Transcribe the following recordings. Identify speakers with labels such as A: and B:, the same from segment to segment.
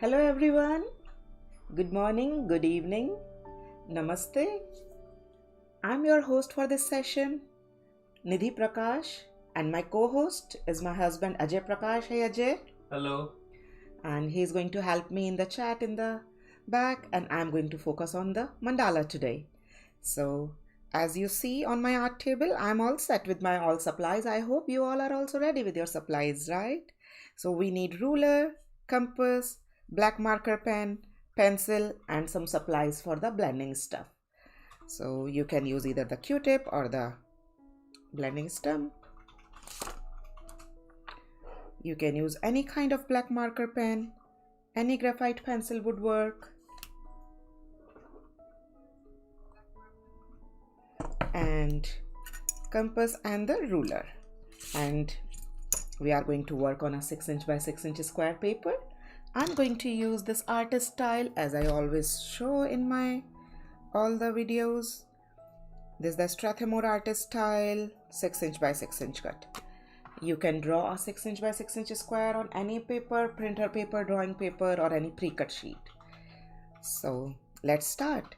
A: Hello everyone. Good morning, good evening. Namaste. I'm your host for this session, Nidhi Prakash, and my co-host is my husband Ajay Prakash. Hey Ajay.
B: Hello.
A: And he's going to help me in the chat in the back, and I'm going to focus on the mandala today. So, as you see on my art table, I'm all set with my all supplies. I hope you all are also ready with your supplies, right? So we need ruler, compass, black marker pen, pencil, and some supplies for the blending stuff. So you can use either the Q-tip or the blending stump. You can use any kind of black marker pen. Any graphite pencil would work. And compass and the ruler. And we are going to work on a 6" by 6" square paper. I'm going to use this artist style as I always show in my all the videos. This is the Strathmore artist style 6" by 6" cut. You can draw a 6" by 6" square on any paper, printer paper, drawing paper, or any pre-cut sheet. So let's start.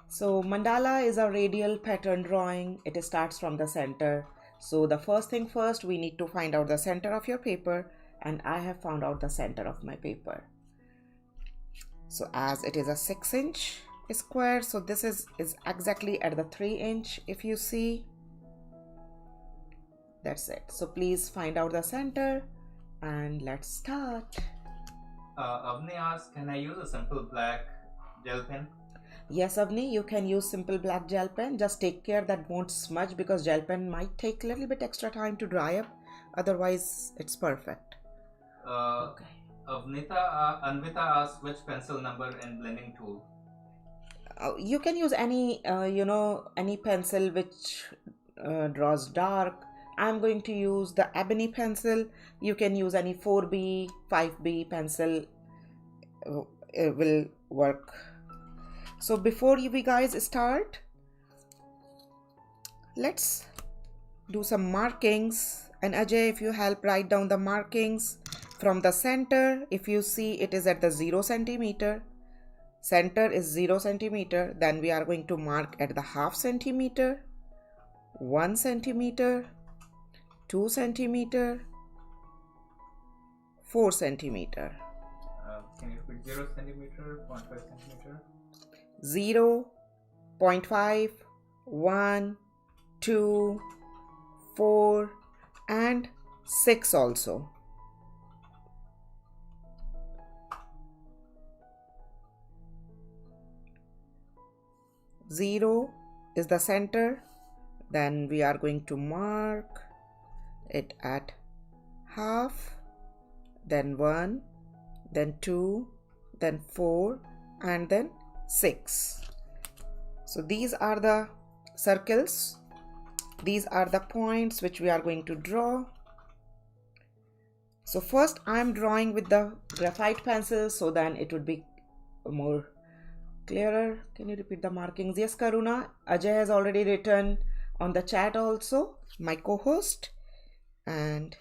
A: So mandala is a radial pattern drawing. It starts from the center. So the first thing first, we need to find out the center of your paper, and I have found out the center of my paper. So as it is a 6" square, so this is exactly at the 3" if you see. That's it. So please find out the center and let's start.
B: Avni asks, can I use a simple black gel pen?
A: Yes, Avni, you can use simple black gel pen. Just take care that won't smudge because gel pen might take a little bit extra time to dry up. Otherwise, it's perfect.
B: Okay. Anvita asks, which pencil number and blending tool?
A: You can use any, any pencil which draws dark. I'm going to use the ebony pencil. You can use any 4B, 5B pencil. It will work. So before we guys start, let's do some markings. And Ajay, if you help write down the markings from the center. If you see, it is at the 0 centimeter. Center is 0 centimeter. Then we are going to mark at the half centimeter, 1 centimeter, 2 centimeter, 4 centimeter.
B: Can you put 0 centimeter, 0.5 centimeter?
A: 0, 0.5, 1, 2, 4, and 6 also. Zero is the center. Then we are going to mark it at half, then 1, then 2, then 4, and then 6. So these are the circles. These are the points which we are going to draw. So first I am drawing with the graphite pencil, so then it would be more clearer. Can you repeat the markings? Yes, Karuna. Ajay has already written on the chat also, my co-host. And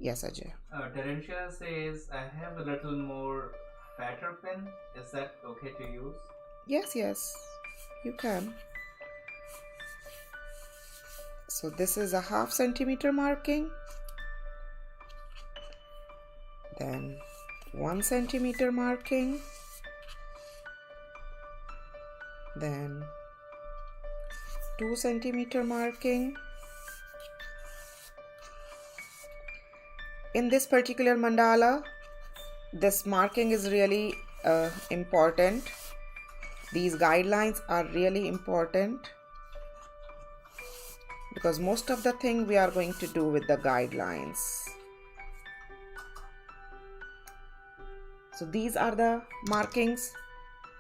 A: yes, Ajay.
B: Terentia says, I have a little more fatter pen. Is that okay to use?
A: Yes, you can. So this is a half centimeter marking. Then 1 centimeter marking. Then 2 centimeter marking. In this particular mandala, this marking is really important. These guidelines are really important because most of the thing we are going to do with the guidelines. So these are the markings: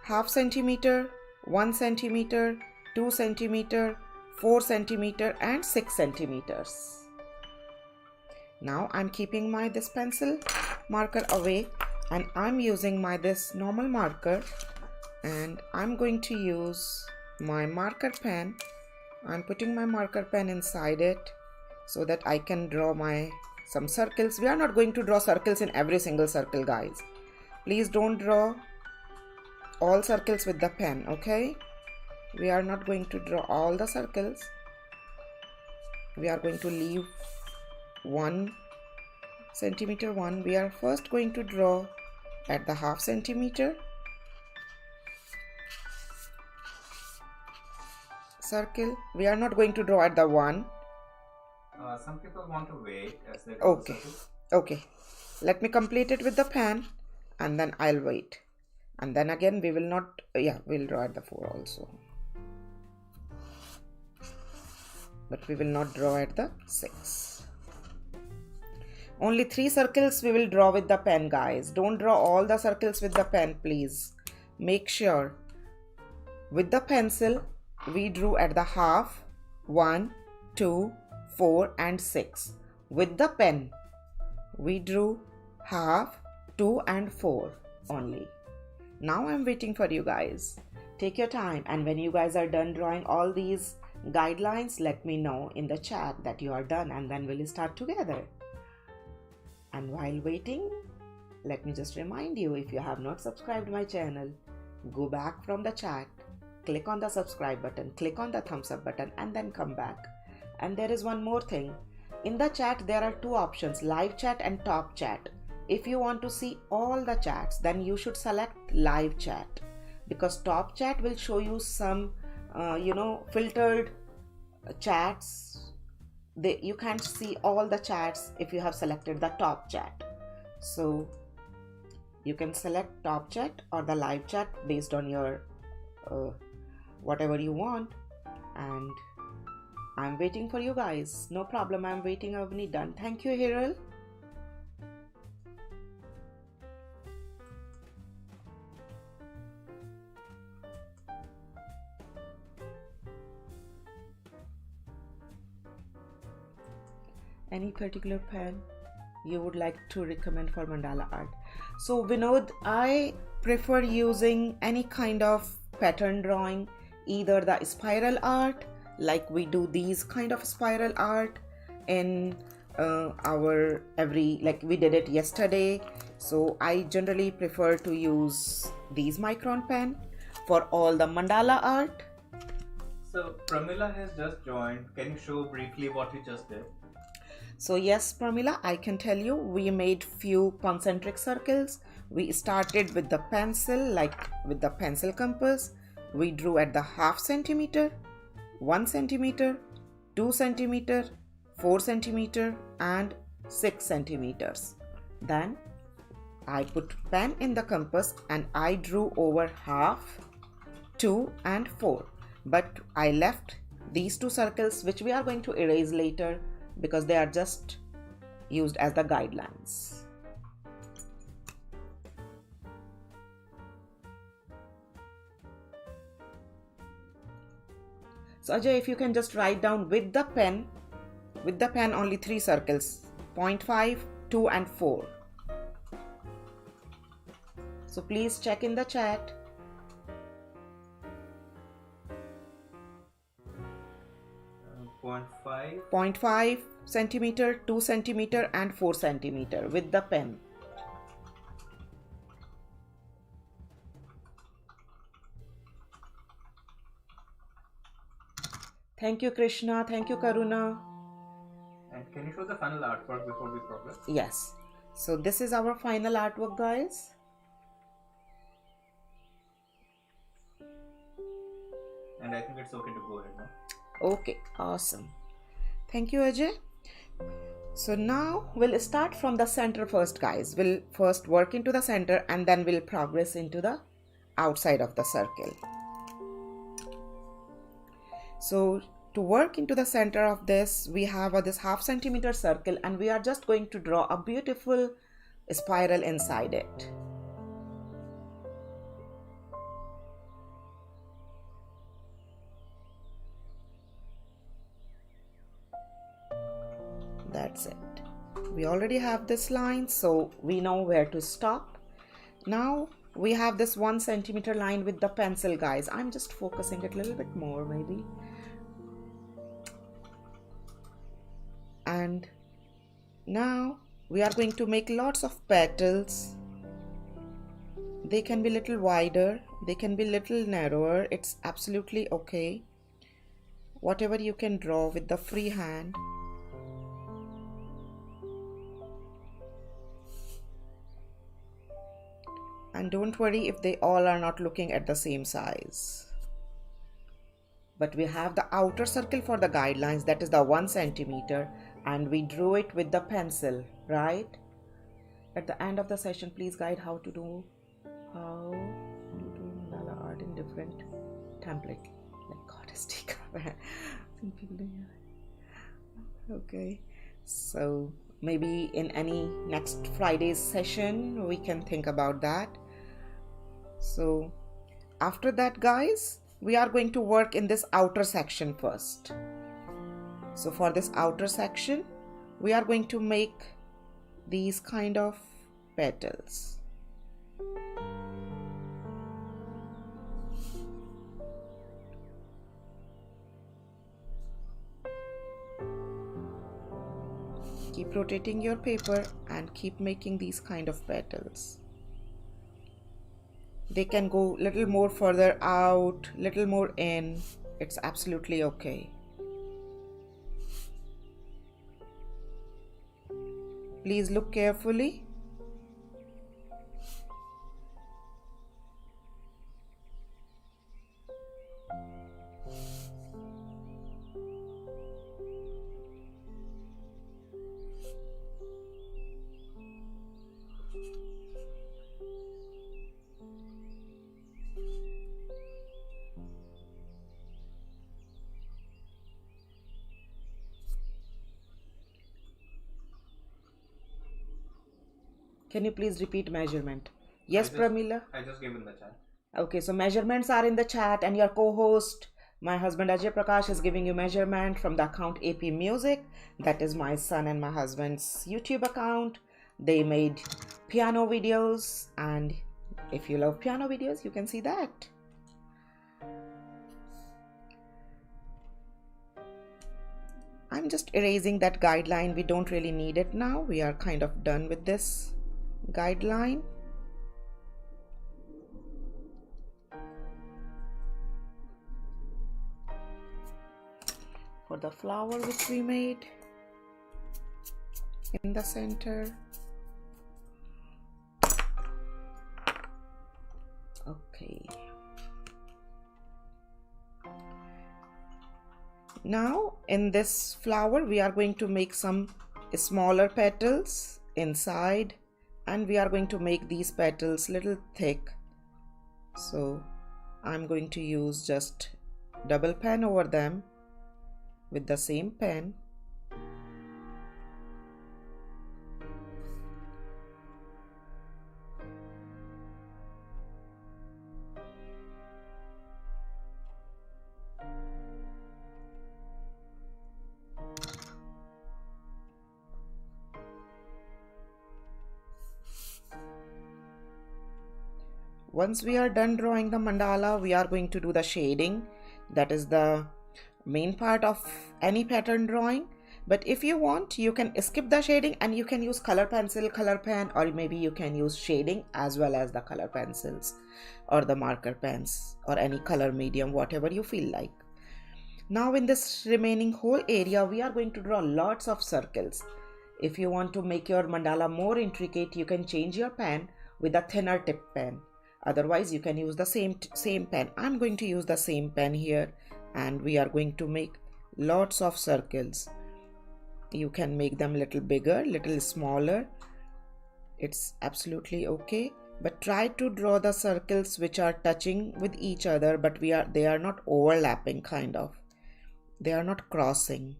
A: half centimeter, 1 centimeter, 2 centimeter, 4 centimeter, and 6 centimeters. Now I'm keeping this pencil marker away, and I'm using this normal marker, and I'm going to use my marker pen. I'm putting my marker pen inside it so that I can draw some circles. We are not going to draw circles in every single circle, guys. Please don't draw all circles with the pen, okay? We are not going to draw all the circles. We are going to leave 1 centimeter one. We are first going to draw at the half centimeter circle. We are not going to draw at the 1.
B: Some people want to wait as they draw
A: Okay,
B: circles.
A: okay. Let me complete it with the pen and then I'll wait. And then again we will not, we'll draw at the 4 also. But we will not draw at the 6. Only 3 circles we will draw with the pen, guys. Don't draw all the circles with the pen, please. Make sure with the pencil we drew at the half, 1, 2, 4 and 6. With the pen we drew half, 2 and 4 only. Now I'm waiting for you guys. Take your time, and when you guys are done drawing all these guidelines, let me know in the chat that you are done, and then we'll start together. And while waiting, let me just remind you, if you have not subscribed my channel, go back from the chat, click on the subscribe button, click on the thumbs up button and then come back. And there is one more thing. In the chat there are 2 options, live chat and top chat. If you want to see all the chats, then you should select live chat, because top chat will show you some filtered chats. You can't see all the chats if you have selected the top chat. So you can select top chat or the live chat based on your whatever you want. And I'm waiting for you guys. No problem, I'm waiting. Avni, done. Thank you, Hiral. Any particular pen you would like to recommend for mandala art? So Vinod, I prefer using any kind of pattern drawing, either the spiral art, like we do these kind of spiral art in like we did it yesterday. So I generally prefer to use these micron pen for all the mandala art.
B: So Pramila has just joined. Can you show briefly what you just did?
A: So yes, Pramila, I can tell you, we made few concentric circles. We started with the pencil, like with the pencil compass. We drew at the half centimeter, 1 centimeter, 2 centimeter, 4 centimeter and 6 centimeters. Then I put pen in the compass and I drew over half, 2 and 4. But I left these 2 circles which we are going to erase later, because they are just used as the guidelines. So Ajay, if you can just write down with the pen only 3 circles, 0.5, 2 and 4. So please check in the chat. 0.5 centimeter, 2 centimeter and 4 centimeter with the pen. Thank you, Krishna. Thank you, Karuna.
B: And can you show the final artwork before we progress?
A: Yes. So this is our final artwork, guys.
B: And I think it's okay to go ahead now.
A: Okay, awesome. Thank you, Ajay. So now we'll start from the center first, guys. We'll first work into the center and then we'll progress into the outside of the circle. So to work into the center of this, we have this half centimeter circle and we are just going to draw a beautiful spiral inside it. That's it. We already have this line, so we know where to stop. Now we have this 1 centimeter line with the pencil, guys. I'm just focusing it a little bit more maybe. And now we are going to make lots of petals They can be little wider, they can be little narrower. It's absolutely okay. Whatever you can draw with the free hand. And don't worry if they all are not looking at the same size. But we have the outer circle for the guidelines, that is the 1 centimeter, and we drew it with the pencil, right? At the end of the session, please guide how to do mandala art in different template, like goddess sticker. Okay, so maybe in any next Friday's session we can think about that. So after that, guys, we are going to work in this outer section first. So for this outer section, we are going to make these kind of petals. Keep rotating your paper and keep making these kind of petals. They can go little more further out, little more in. It's absolutely okay. Please look carefully. Can you please repeat measurement? Yes, Pramila?
B: I just gave in the chat.
A: Okay, so measurements are in the chat, and your co-host, my husband Ajay Prakash, is giving you measurement from the account AP Music. That is my son and my husband's YouTube account. They made piano videos, and if you love piano videos, you can see that. I'm just erasing that guideline. We don't really need it now. We are kind of done with this guideline. For the flower which we made in the center. Okay. Now in this flower we are going to make some smaller petals inside, and we are going to make these petals little thick. So I'm going to use just double pen over them with the same pen. Once we are done drawing the mandala, we are going to do the shading. That is the main part of any pattern drawing. But if you want, you can skip the shading and you can use color pencil, color pen, or maybe you can use shading as well as the color pencils or the marker pens or any color medium, whatever you feel like. Now in this remaining whole area, we are going to draw lots of circles. If you want to make your mandala more intricate, you can change your pen with a thinner tip pen. Otherwise, you can use the same pen. I'm going to use the same pen here, and we are going to make lots of circles. You can make them little bigger, little smaller. It's absolutely okay. But try to draw the circles which are touching with each other, but they are not overlapping kind of. They are not crossing.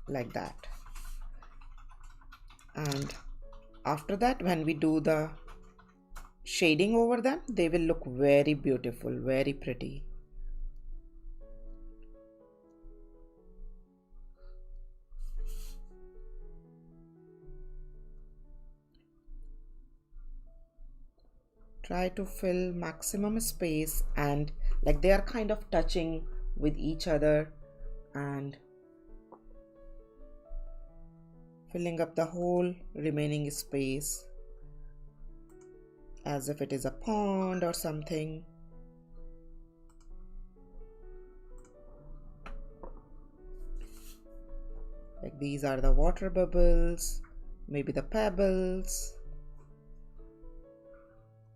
A: Like that. And after that, when we do the shading over them, they will look very beautiful, very pretty. Try to fill maximum space, and like they are kind of touching with each other and filling up the whole remaining space as if it is a pond or something. Like these are the water bubbles, maybe the pebbles.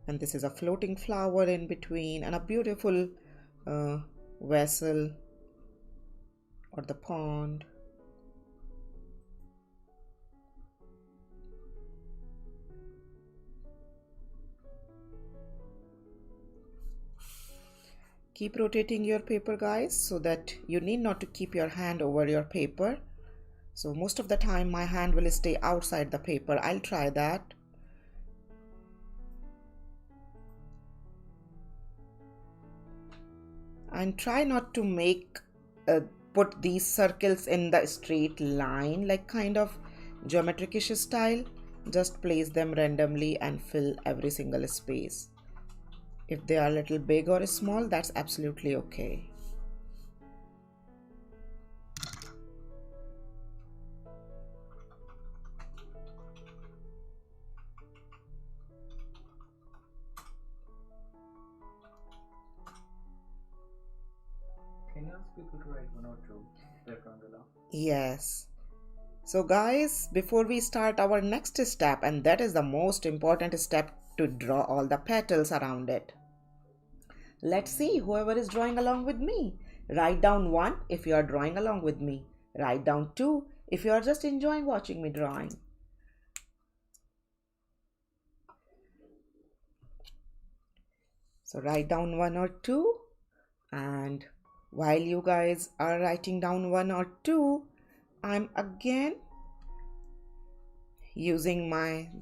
A: And this is a floating flower in between, and a beautiful vessel or the pond. Keep rotating your paper, guys, so that you need not to keep your hand over your paper. So most of the time my hand will stay outside the paper. I'll try that. And try not to put these circles in the straight line, like kind of geometric-ish style. Just place them randomly and fill every single space. If they are a little big or small, that's absolutely okay.
B: Can you ask people to write one or two, Zentangle?
A: Yes. So guys, before we start our next step, and that is the most important step, to draw all the petals around it. Let's see whoever is drawing along with me. Write down 1 if you are drawing along with me. Write down 2 if you are just enjoying watching me drawing. So write down 1 or 2, and while you guys are writing down 1 or 2, I'm again using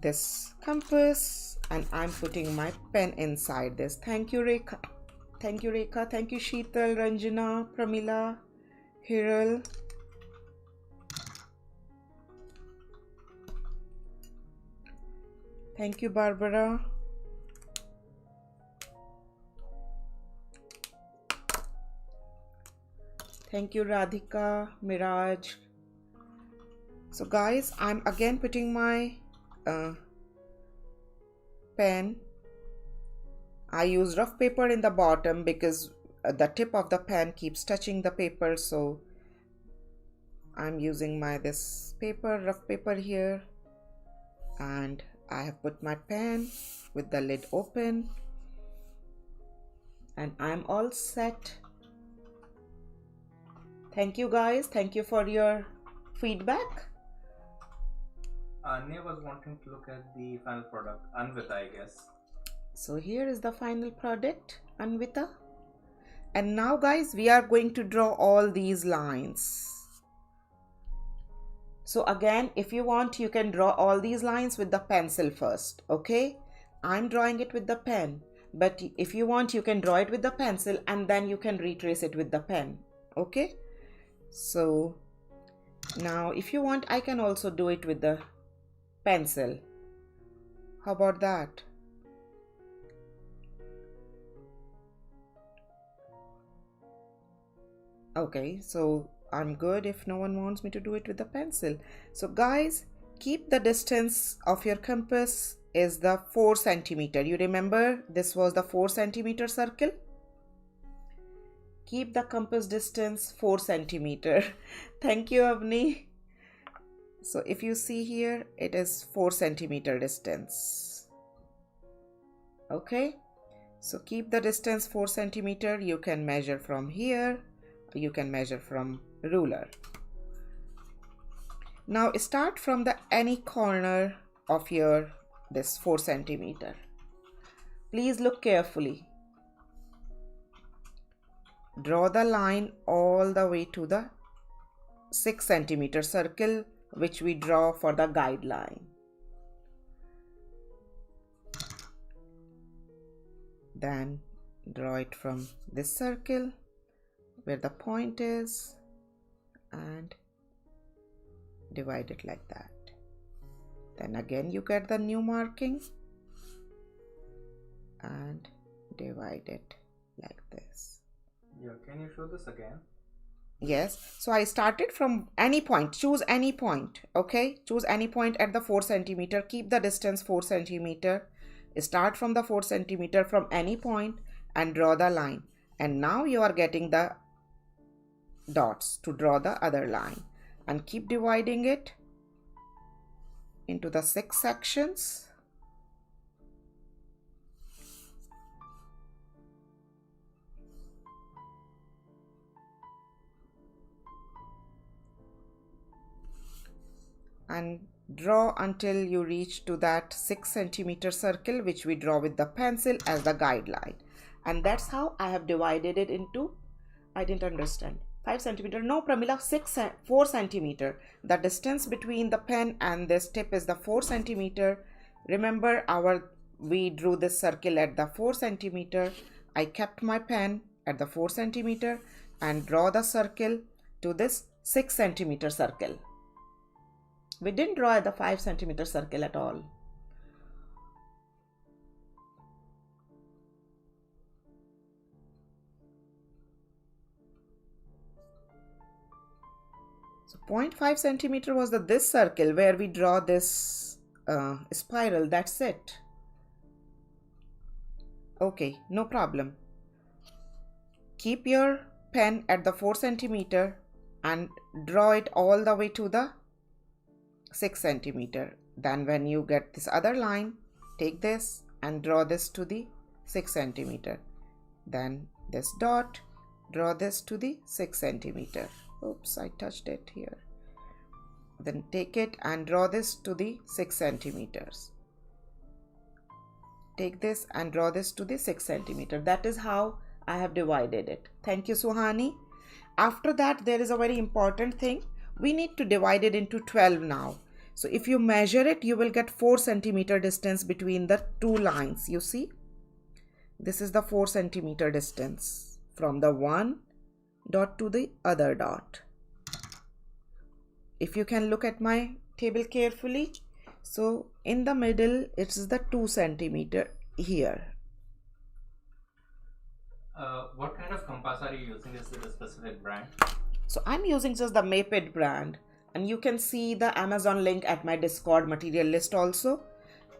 A: this compass, and I'm putting my pen inside this. Thank you, Rekha. Thank you, Rekha. Thank you, Sheetal, Ranjana, Pramila, Hiral. Thank you, Barbara. Thank you, Radhika, Miraj. So guys, I'm again putting my pen. I use rough paper in the bottom because the tip of the pen keeps touching the paper, so I'm using this paper, rough paper here, and I have put my pen with the lid open, and I'm all set. Thank you guys. Thank you for your feedback.
B: Anya was wanting to look at the final product, Anvita, I guess.
A: So here is the final product, Anvita. And now guys, we are going to draw all these lines. So again, if you want, you can draw all these lines with the pencil first, okay? I'm drawing it with the pen, but if you want, you can draw it with the pencil and then you can retrace it with the pen, okay? So now if you want, I can also do it with the pencil. How about that? Okay, so I'm good if no one wants me to do it with the pencil. So guys, keep the distance of your compass is the 4 centimeter. You remember this was the 4 centimeter circle? Keep the compass distance 4 centimeter. Thank you, Avni. So if you see here, it is 4 centimeter distance. Okay, so keep the distance 4 centimeter. You can measure from here. You can measure from ruler. Now start from any corner of this 4 centimeter. Please look carefully. Draw the line all the way to the 6 centimeter circle, which we draw for the guideline. Then draw it from this circle where the point is and divide it like that. Then again you get the new marking and divide it like this.
B: Yeah, can you show this again?
A: Yes, so I started from any point. Choose any point, okay? Choose any point at the 4 centimeter. Keep the distance 4 centimeter. Start from the 4 centimeter from any point and draw the line. And now you are getting the dots to draw the other line. And keep dividing it into the 6 sections. And draw until you reach to that 6 centimeter circle which we draw with the pencil as the guideline. And that's how I have divided it into, I didn't understand, 5 centimeter. No, Pramila, 4 centimeter. The distance between the pen and this tip is the 4 centimeter. Remember we drew this circle at the 4 centimeter. I kept my pen at the 4 centimeter and draw the circle to this 6 centimeter circle. We didn't draw the 5 centimeter circle at all. So 0.5 centimeter was this circle where we draw this spiral. That's it. Okay, no problem. Keep your pen at the 4 centimeter and draw it all the way to the 6 centimeter. Then when you get this other line, take this and draw this to the 6 centimeter. Then this dot, draw this to the 6 centimeter. Oops, I touched it here. Then take it and draw this to the 6 centimeters. Take this and draw this to the 6 centimeter. That is how I have divided it. Thank you, Suhani. After that, there is a very important thing. We need to divide it into 12 now. So if you measure it, you will get 4 centimeter distance between the two lines. You see, this is the 4 centimeter distance from the one dot to the other dot. If you can look at my table carefully, so in the middle, it's the 2 centimeter here.
B: What kind of compass are you using? Is it a specific brand?
A: So I'm using just the Maped brand, and you can see the Amazon link at my Discord material list also.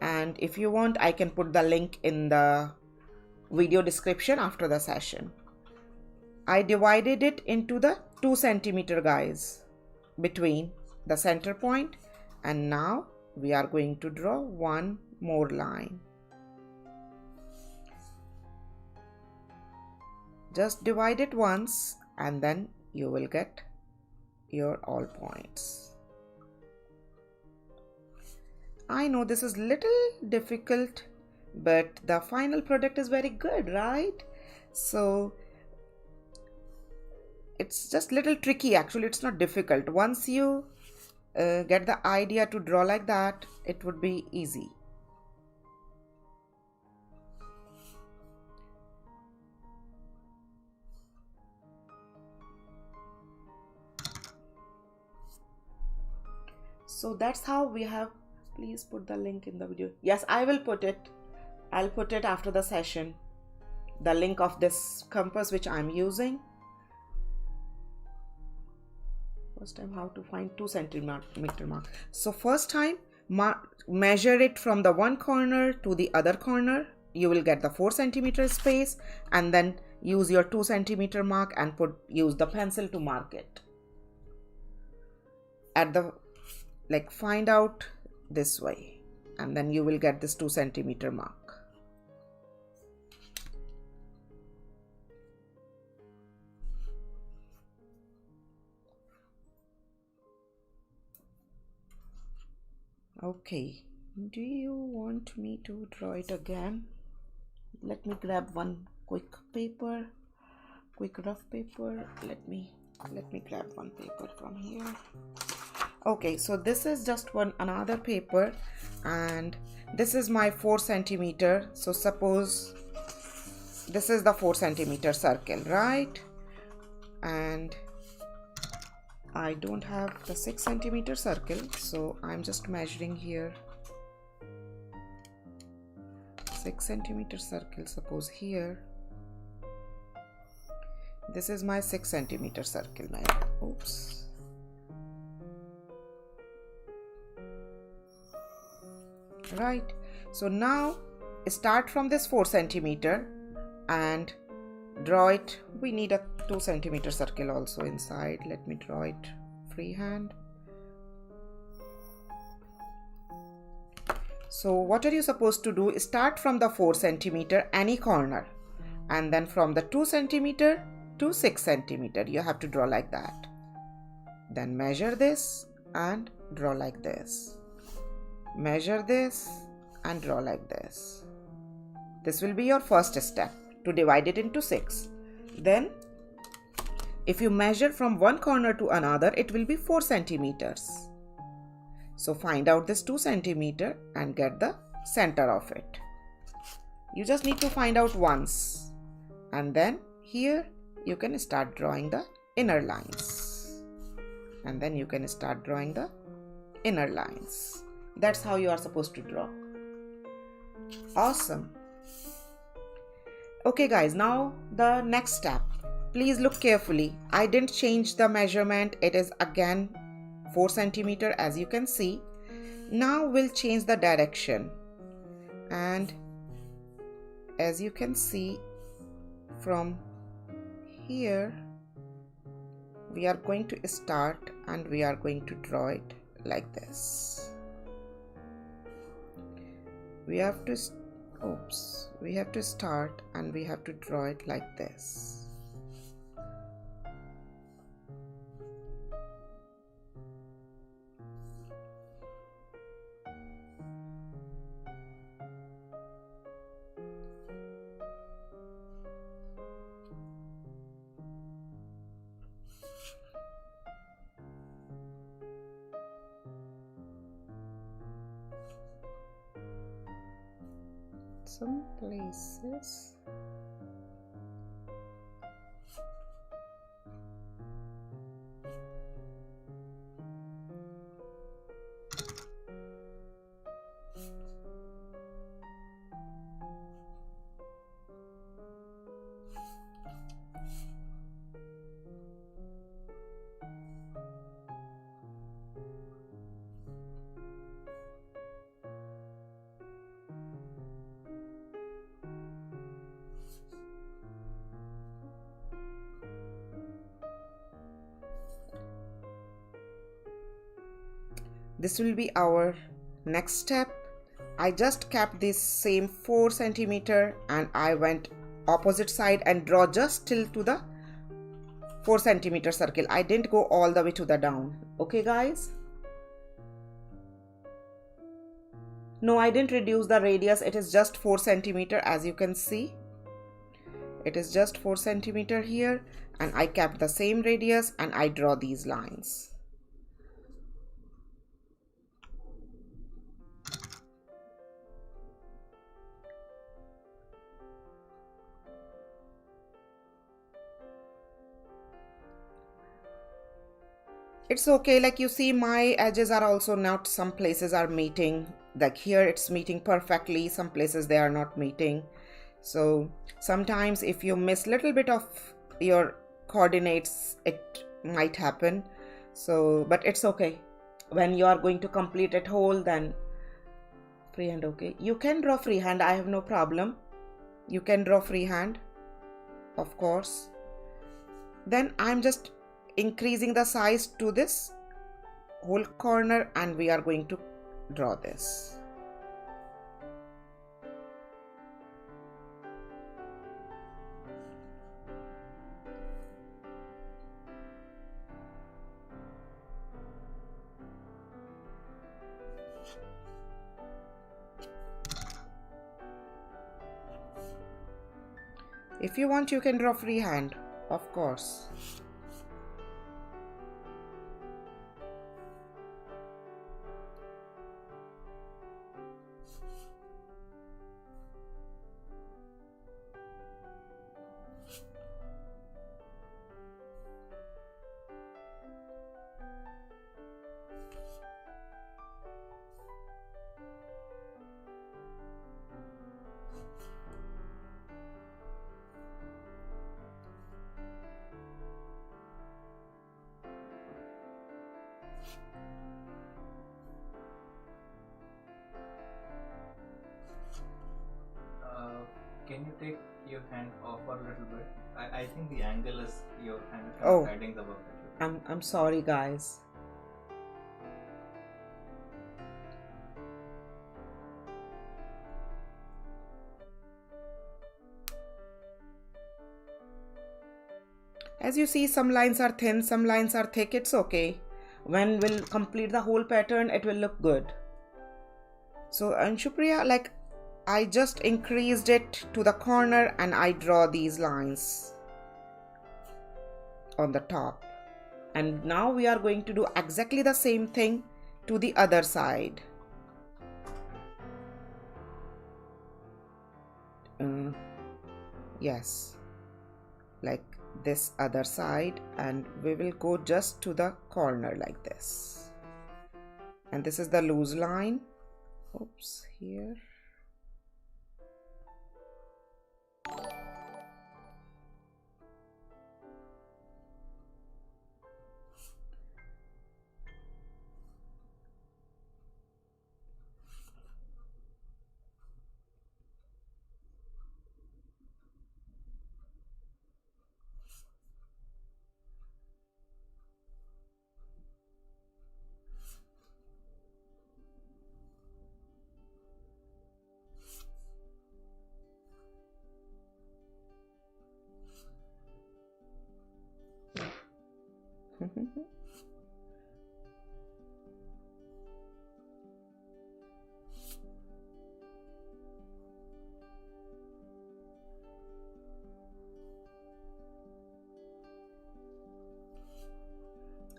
A: And if you want, I can put the link in the video description after the session. I divided it into the 2 centimeter, guys, between the center point, and now we are going to draw one more line. Just divide it once and then you will get your all points. I know this is little difficult, but the final product is very good, right? So it's just little tricky. Actually, it's not difficult. Once you get the idea to draw like that, it would be easy. So that's how we have. Please put the link in the video. Yes, I will put it. I'll put it after the session. The link of this compass which I'm using. First time how to find 2 centimeter mark. So first time measure it from the one corner to the other corner. You will get the 4 centimeter space, and then use your 2 centimeter mark and use the pencil to mark it. At the find out this way, and then you will get this 2 centimeter mark. Okay, do you want me to draw it again? Let me grab one quick rough paper. Let me grab one paper from here. Okay, so this is just another paper, and this is my 4 centimeter. So suppose this is the 4 centimeter circle, right? And I don't have the 6 centimeter circle, so I'm just measuring here 6 centimeter circle. Suppose here, this is my 6 centimeter circle now. Oops. Right, so now start from this 4 centimeter and draw it. We need a 2 centimeter circle also inside. Let me draw it freehand. So what are you supposed to do? Start from the 4 centimeter any corner, and then from the 2 centimeter to 6 centimeter you have to draw like that. Then measure this and draw like this. Measure this and draw like this. This will be your first step to divide it into 6. Then if you measure from one corner to another, it will be 4 centimeters. So find out this 2 centimeter and get the center of it. You just need to find out once, and then here you can start drawing the inner lines, and then you can start drawing the inner lines. That's how you are supposed to draw. Awesome. Okay guys, now the next step. Please look carefully. I didn't change the measurement. It is again 4 centimeter as you can see. Now we'll change the direction, and as you can see from here we are going to start and we are going to draw it like this. We have to start and we have to draw it like this. Some places this will be our next step. I just kept this same 4 centimeter and I went opposite side and draw just till to the 4 centimeter circle. I didn't go all the way to the down. Okay guys? No, I didn't reduce the radius. It is just 4 centimeter as you can see. It is just 4 centimeter here, and I kept the same radius and I draw these lines. It's okay, like you see my edges are also not, some places are meeting, like here it's meeting perfectly, some places they are not meeting. So sometimes if you miss little bit of your coordinates, it might happen. So but it's okay. When you are going to complete it whole, then freehand. Okay, you can draw freehand, I have no problem. You can draw freehand, of course. Then I'm just increasing the size to this whole corner and we are going to draw this. If you want, you can draw freehand, of course.
B: take your hand off a little bit? I think the angle is your hand kind
A: Oh.
B: of hiding the work that you're doing.
A: I'm sorry, guys. As you see, some lines are thin, some lines are thick. It's okay. When we'll complete the whole pattern, it will look good. So, Anshupriya, like, I just increased it to the corner and I draw these lines on the top. And now we are going to do exactly the same thing to the other side. Yes, like this other side, and we will go just to the corner like this. And this is the loose line. Oops, here.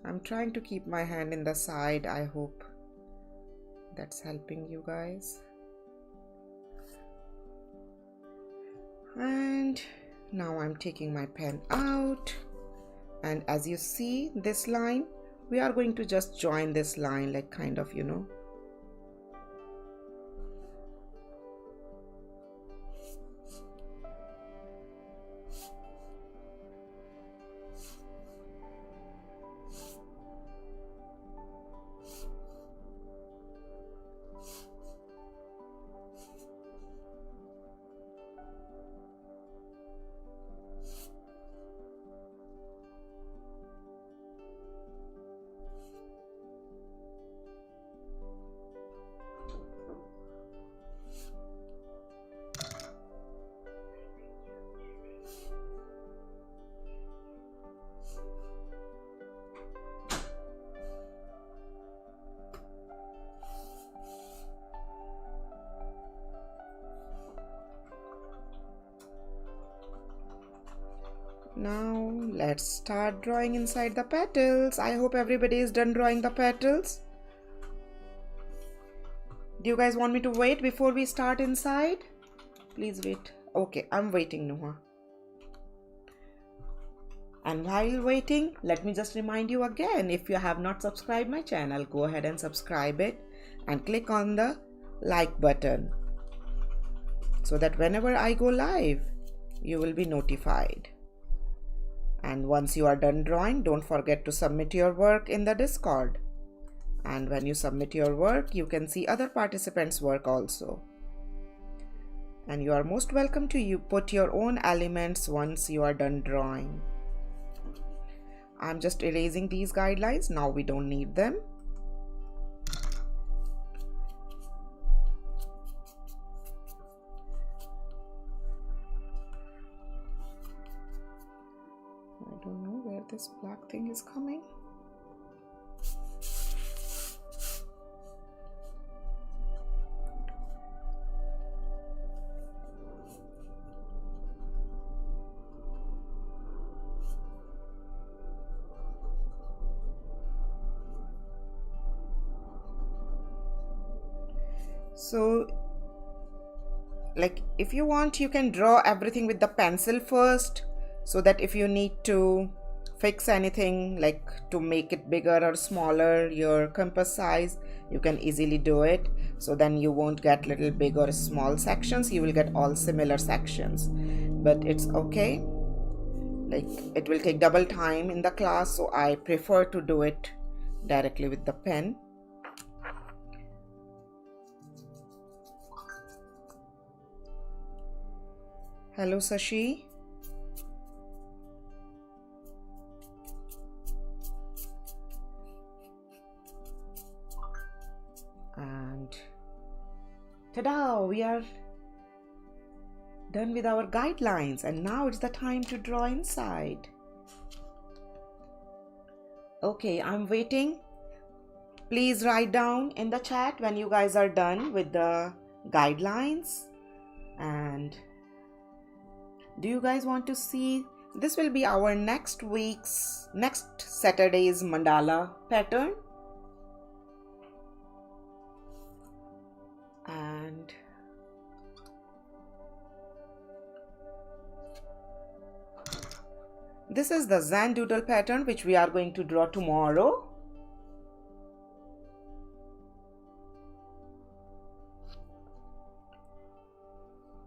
A: I'm trying to keep my hand in the side. I hope that's helping you guys. And now I'm taking my pen out, and as you see this line, we are going to just join this line, like kind of, you know. Now let's start drawing inside the petals. I hope everybody is done drawing the petals. Do you guys want me to wait before we start inside? Please wait. Okay, I'm waiting, Noah. And while waiting, let me just remind you again, if you have not subscribed my channel, go ahead and subscribe it and click on the like button so that whenever I go live, you will be notified. And once you are done drawing, don't forget to submit your work in the Discord. And when you submit your work, you can see other participants' work also. And you are most welcome to put your own elements once you are done drawing. I'm just erasing these guidelines. Now we don't need them. I don't know where this black thing is coming. So, like, if you want, you can draw everything with the pencil first, so that if you need to fix anything, like to make it bigger or smaller, your compass size, you can easily do it. So then you won't get little big or small sections, you will get all similar sections. But it's okay, like it will take double time in the class, so I prefer to do it directly with the pen. Hello, Sashi. And ta-da! We are done with our guidelines, and now it's the time to draw inside. Okay, I'm waiting. Please write down in the chat when you guys are done with the guidelines. And do you guys want to see? This will be our next Saturday's mandala pattern. And this is the Zen doodle pattern which we are going to draw tomorrow.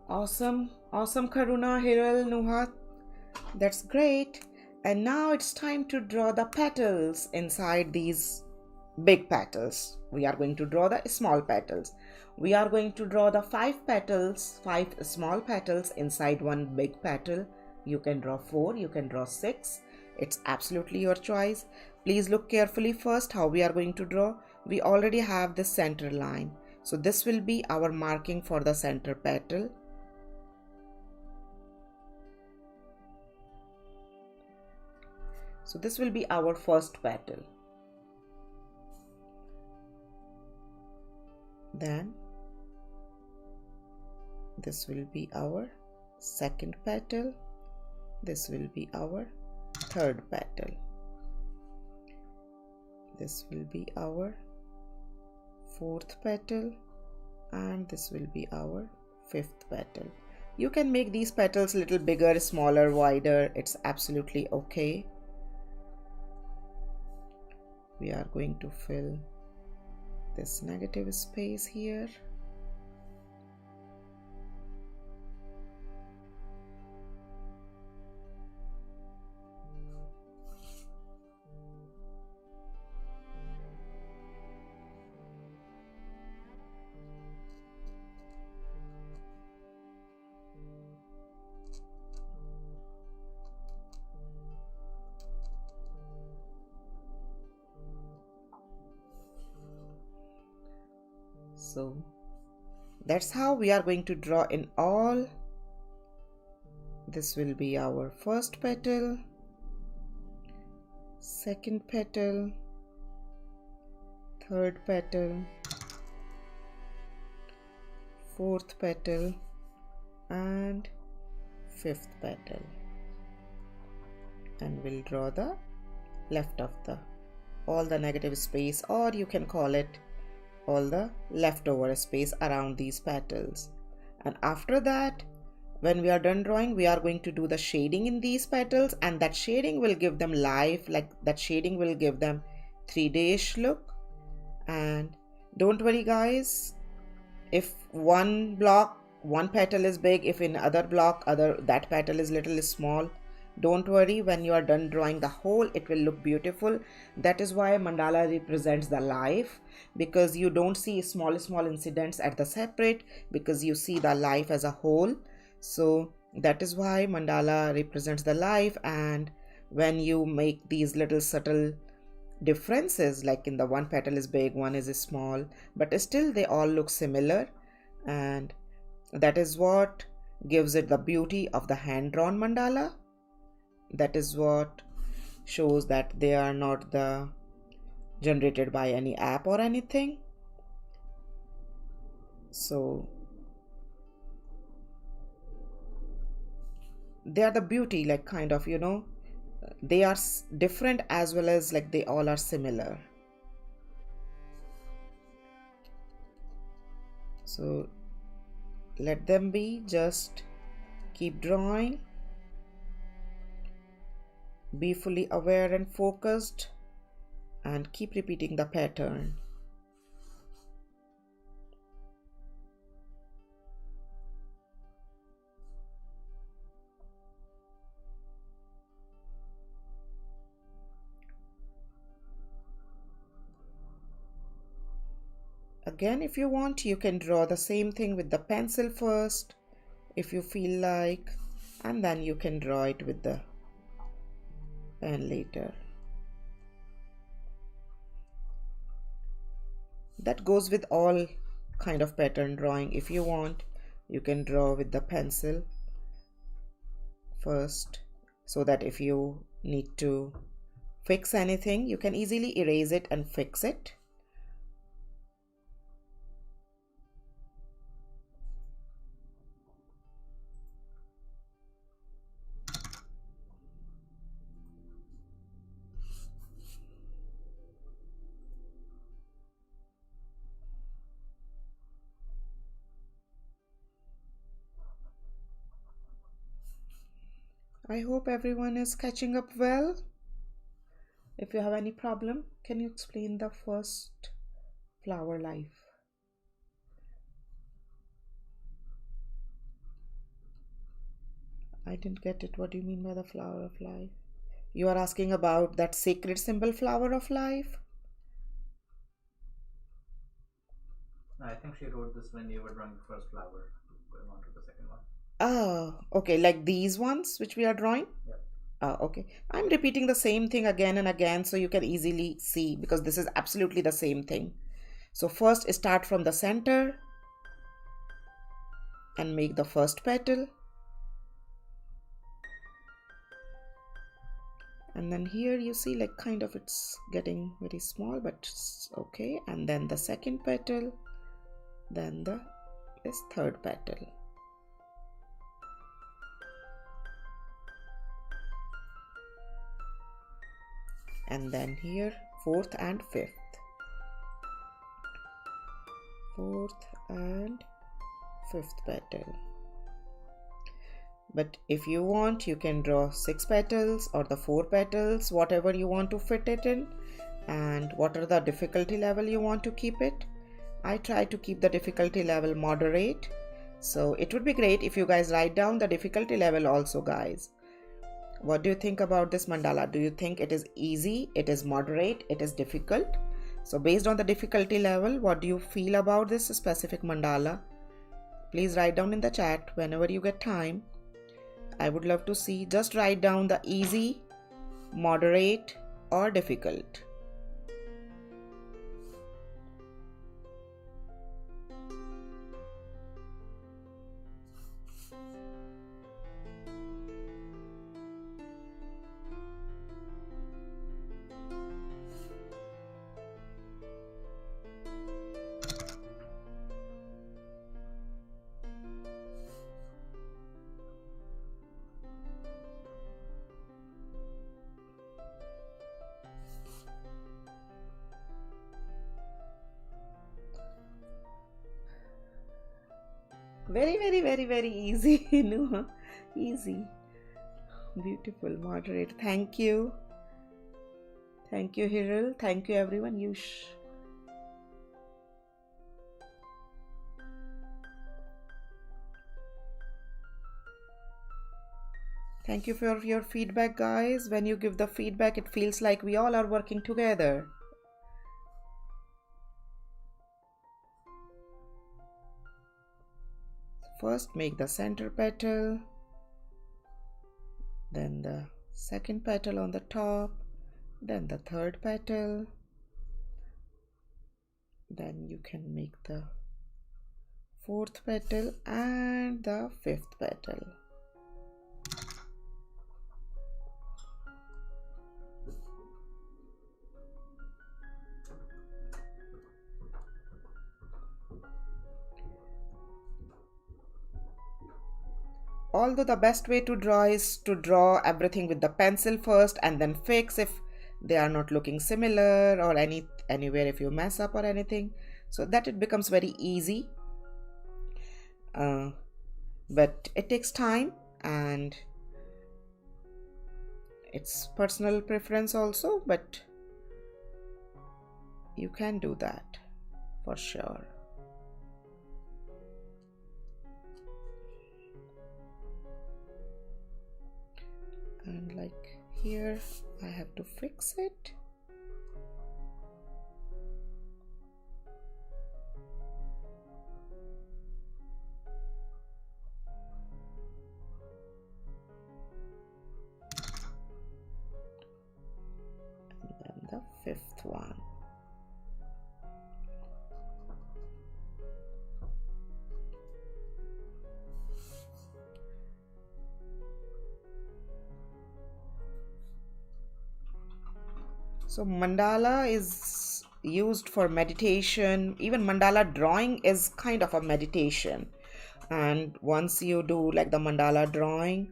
A: Awesome, awesome, Karuna, Hiral, Nuhat. That's great. And now it's time to draw the petals inside these big petals. We are going to draw the small petals. We are going to draw the 5 petals, 5 small petals inside one big petal. You can draw 4, you can draw 6. It's absolutely your choice. Please look carefully first how we are going to draw. We already have the center line. So this will be our marking for the center petal. So this will be our first petal. Then this will be our second petal. This will be our third petal. This will be our fourth petal, and this will be our fifth petal. You can make these petals a little bigger, smaller, wider. It's absolutely okay. We are going to fill this negative space here. So that's how we are going to draw in all. This will be our first petal, second petal, third petal, fourth petal, and fifth petal. And we'll draw the left of all the negative space, or you can call it all the leftover space around these petals. And after that, when we are done drawing, we are going to do the shading in these petals, and that shading will give them life, like that shading will give them 3D-ish look. And don't worry guys, if one petal is big, if in other block that petal is little small, don't worry, when you are done drawing the whole, it will look beautiful. That is why mandala represents the life, because you don't see small incidents at the separate, because you see the life as a whole. So that is why mandala represents the life. And when you make these little subtle differences, like in the one petal is big, one is small, but still they all look similar, and that is what gives it the beauty of the hand-drawn mandala. That is what shows that they are not generated by any app or anything. So they are the beauty, like kind of, they are different as well as like they all are similar. So let them be, just keep drawing. Be fully aware and focused, and keep repeating the pattern. Again, if you want, you can draw the same thing with the pencil first, if you feel like. and then you can draw it with the pen later. That goes with all kind of pattern drawing. If you want, you can draw with the pencil first, so that if you need to fix anything, you can easily erase it and fix it. I hope everyone is catching up well. If you have any problem, can you explain the first flower life? I didn't get it. What do you mean by the flower of life? You are asking about that sacred symbol, flower of life?
B: I think she wrote this when you were drawing the first flower, going on to the second one.
A: Oh, okay, like these ones which we are drawing?
B: Yep.
A: Okay. I'm repeating the same thing again and again so you can easily see, because this is absolutely the same thing. So first start from the center and make the first petal. And then here you see like kind of it's getting very small, but it's okay. And then the second petal, then this third petal. And then here fourth and fifth. Fourth and fifth petal. But if you want, you can draw 6 petals or the 4 petals, whatever you want to fit it in, and what are the difficulty level you want to keep it. I try to keep the difficulty level moderate, so it would be great if you guys write down the difficulty level also, guys. What do you think about this mandala? Do you think it is easy, it is moderate, it is difficult? So based on the difficulty level, what do you feel about this specific mandala? Please write down in the chat whenever you get time. I would love to see. Just write down the easy, moderate, or difficult. Very easy. No, easy. Beautiful, moderate. Thank you. Thank you, Hiril. Thank you, everyone. Yush. Thank you for your feedback, guys. When you give the feedback, it feels like we all are working together. First, make the center petal, then the second petal on the top, then the third petal, then you can make the fourth petal and the fifth petal. Although the best way to draw is to draw everything with the pencil first and then fix if they are not looking similar, or anywhere if you mess up or anything, so that it becomes very easy. But it takes time and it's personal preference also, but you can do that for sure. And like here I have to fix it. fifth one. So mandala is used for meditation. Even mandala drawing is kind of a meditation. And once you do like the mandala drawing,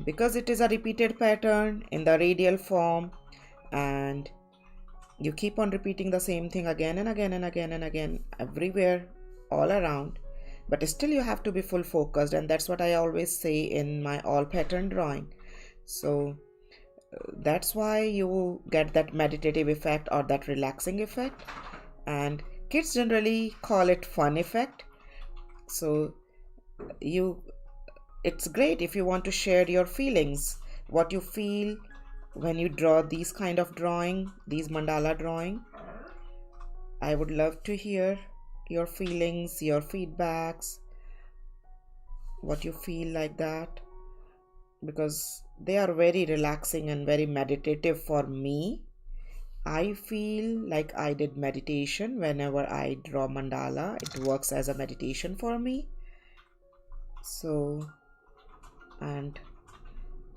A: because it is a repeated pattern in the radial form, and you keep on repeating the same thing again and again and again and again everywhere, all around, but still you have to be full focused, and that's what I always say in my all pattern drawing. So that's why you get that meditative effect or that relaxing effect, and kids generally call it fun effect. So you it's great if you want to share your feelings, what you feel when you draw these kind of drawing, these mandala drawing. I would love to hear your feelings, your feedbacks, what you feel like that, because they are very relaxing and very meditative for me. I feel like I did meditation whenever I draw mandala. It works as a meditation for me. So, and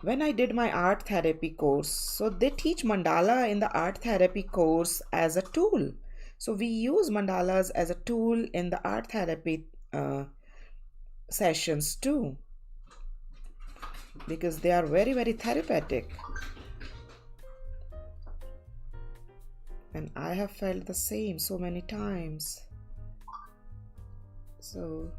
A: when I did my art therapy course, so they teach mandala in the art therapy course as a tool. So we use mandalas as a tool in the art therapy sessions too, because they are very, very therapeutic. And I have felt the same so many times. So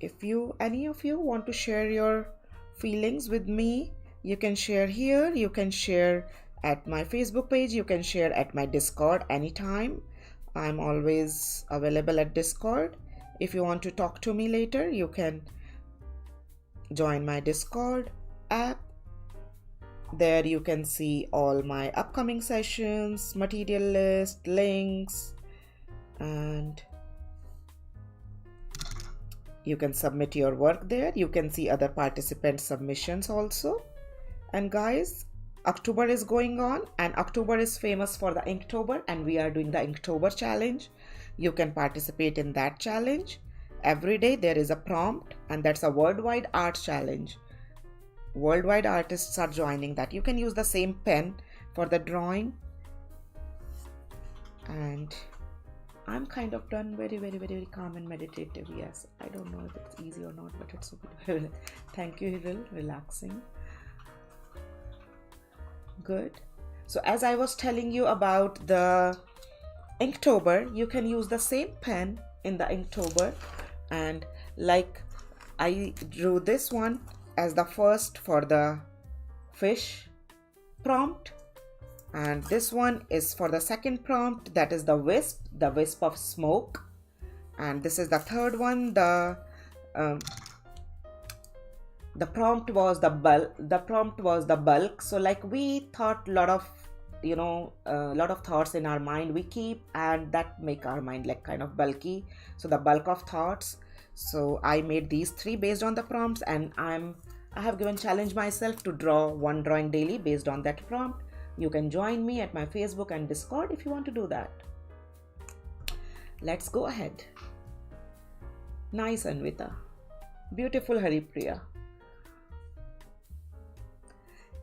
A: if any of you want to share your feelings with me, you can share here, you can share at my Facebook page, you can share at my Discord anytime. I'm always available at Discord. If you want to talk to me later, you can join my Discord app. There you can see all my upcoming sessions, material list, links, and you can submit your work there. You can see other participant submissions also. And guys, October is going on, and October is famous for the Inktober, and we are doing the Inktober challenge. You can participate in that challenge. Every day there is a prompt, and that's a worldwide art challenge. Worldwide artists are joining that. You can use the same pen for the drawing. And I'm kind of done, very, very, very, very calm and meditative. Yes, I don't know if it's easy or not, but it's so good. Thank you, Hiril. Relaxing. Good. So as I was telling you about the Inktober, you can use the same pen in the Inktober, and like I drew this one as the first for the fish prompt, and this one is for the second prompt, that is the wisp of smoke, and this is the third one. The prompt was the bulk. So like we thought lot of thoughts in our mind we keep, and that make our mind like kind of bulky, so the bulk of thoughts. So I made these three based on the prompts, and I have given challenge myself to draw one drawing daily based on that prompt. You can join me at my Facebook and Discord if you want to do that. Let's go ahead. Nice, Anvita. Beautiful, Haripriya.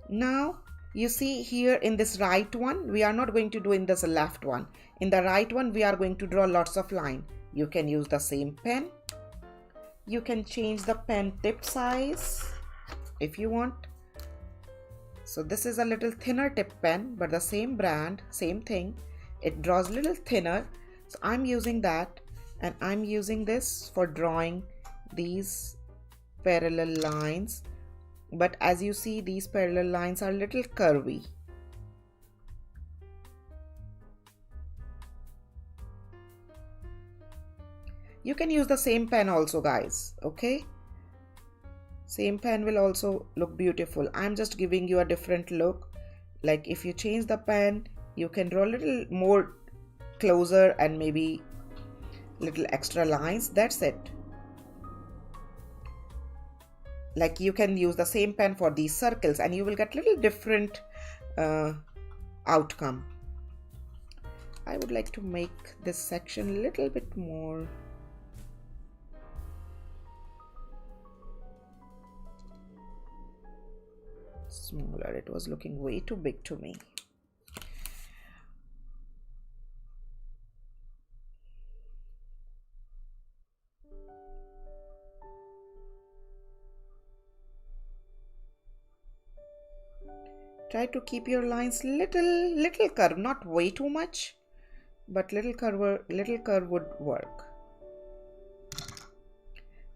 A: Now you see here in this right one, we are not going to do in this left one. In the right one, we are going to draw lots of line. You can use the same pen. You can change the pen tip size if you want. So this is a little thinner tip pen, but the same brand, same thing. It draws a little thinner. So I'm using that, and I'm using this for drawing these parallel lines. But as you see, these parallel lines are a little curvy. You can use the same pen also, guys, okay? Same pen will also look beautiful. I'm just giving you a different look. Like if you change the pen, you can draw a little more closer and maybe little extra lines. That's it. Like you can use the same pen for these circles, and you will get little different outcome. I would like to make this section a little bit more smaller. It was looking way too big to me. Try to keep your lines little curve, not way too much, but little curve would work.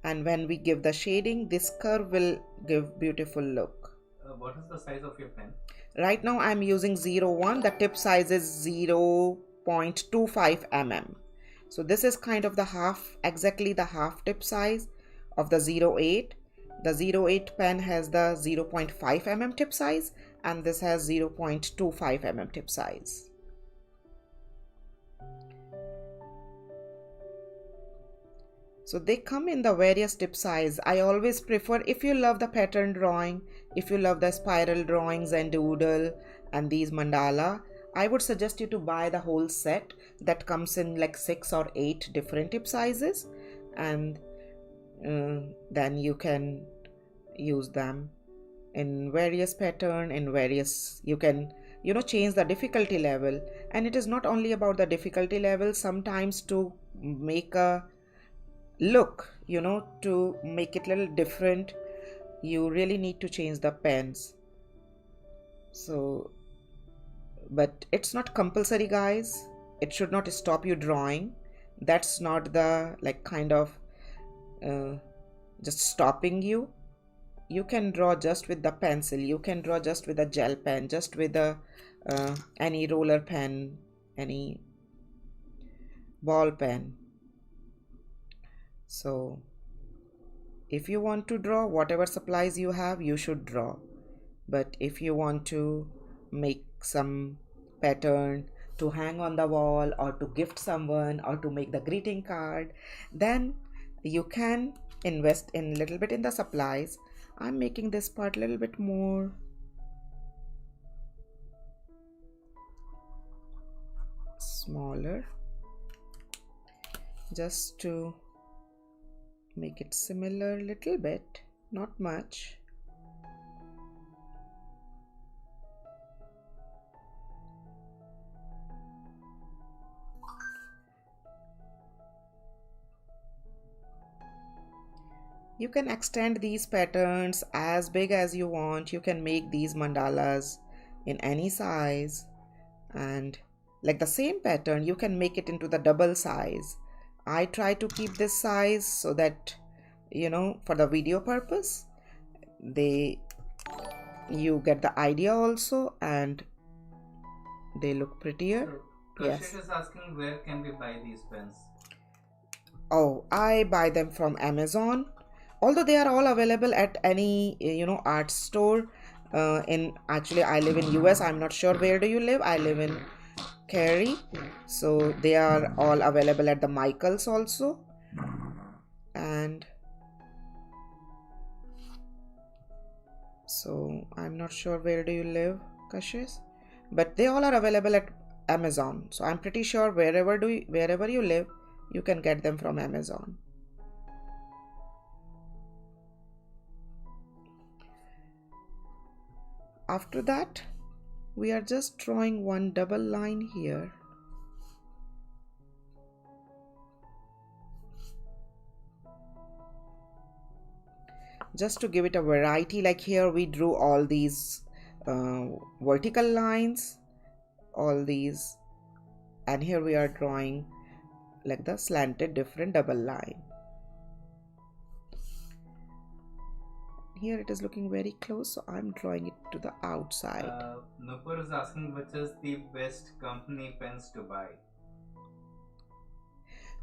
A: And when we give the shading, this curve will give beautiful look.
B: What is the size of your pen?
A: Right now I'm using 01. The tip size is 0.25 mm. So this is kind of the half, exactly the half tip size of the 08. The 08 pen has the 0.5 mm tip size, and this has 0.25 mm tip size. So they come in the various tip size. I always prefer, if you love the pattern drawing, if you love the spiral drawings and doodle and these mandala, I would suggest you to buy the whole set that comes in like 6 or 8 different tip sizes, and then you can use them in various pattern, in various, you can change the difficulty level. And it is not only about the difficulty level. Sometimes to make a look, to make it a little different, you really need to change the pens. So, but it's not compulsory, guys. It should not stop you drawing. That's not the kind of just stopping you. You can draw just with the pencil, you can draw just with a gel pen, just with a any roller pen, any ball pen. So if you want to draw, whatever supplies you have, you should draw. But if you want to make some pattern to hang on the wall, or to gift someone, or to make the greeting card, then you can invest in a little bit in the supplies. I'm making this part a little bit more smaller, just to make it similar, little bit, not much. You can extend these patterns as big as you want. You can make these mandalas in any size, and like the same pattern, you can make it into the double size. I try to keep this size so that, for the video purpose, you get the idea also, and they look prettier.
B: So,
A: Yes.
B: Prakash is asking, where can we buy these pens?
A: Oh, I buy them from Amazon. Although they are all available at any art store. Actually, I live in US. I'm not sure where do you live. I live in Cary, so they are all available at the Michaels also. And so I'm not sure where do you live, Kashish, but they all are available at Amazon. So I'm pretty sure wherever you live, you can get them from Amazon. After that, we are just drawing one double line here. Just to give it a variety, like here we drew all these vertical lines, all these, and here we are drawing like the slanted different double line. Here it is looking very close, so I'm drawing it to the outside.
B: Nupur is asking, which is the best company pens to buy?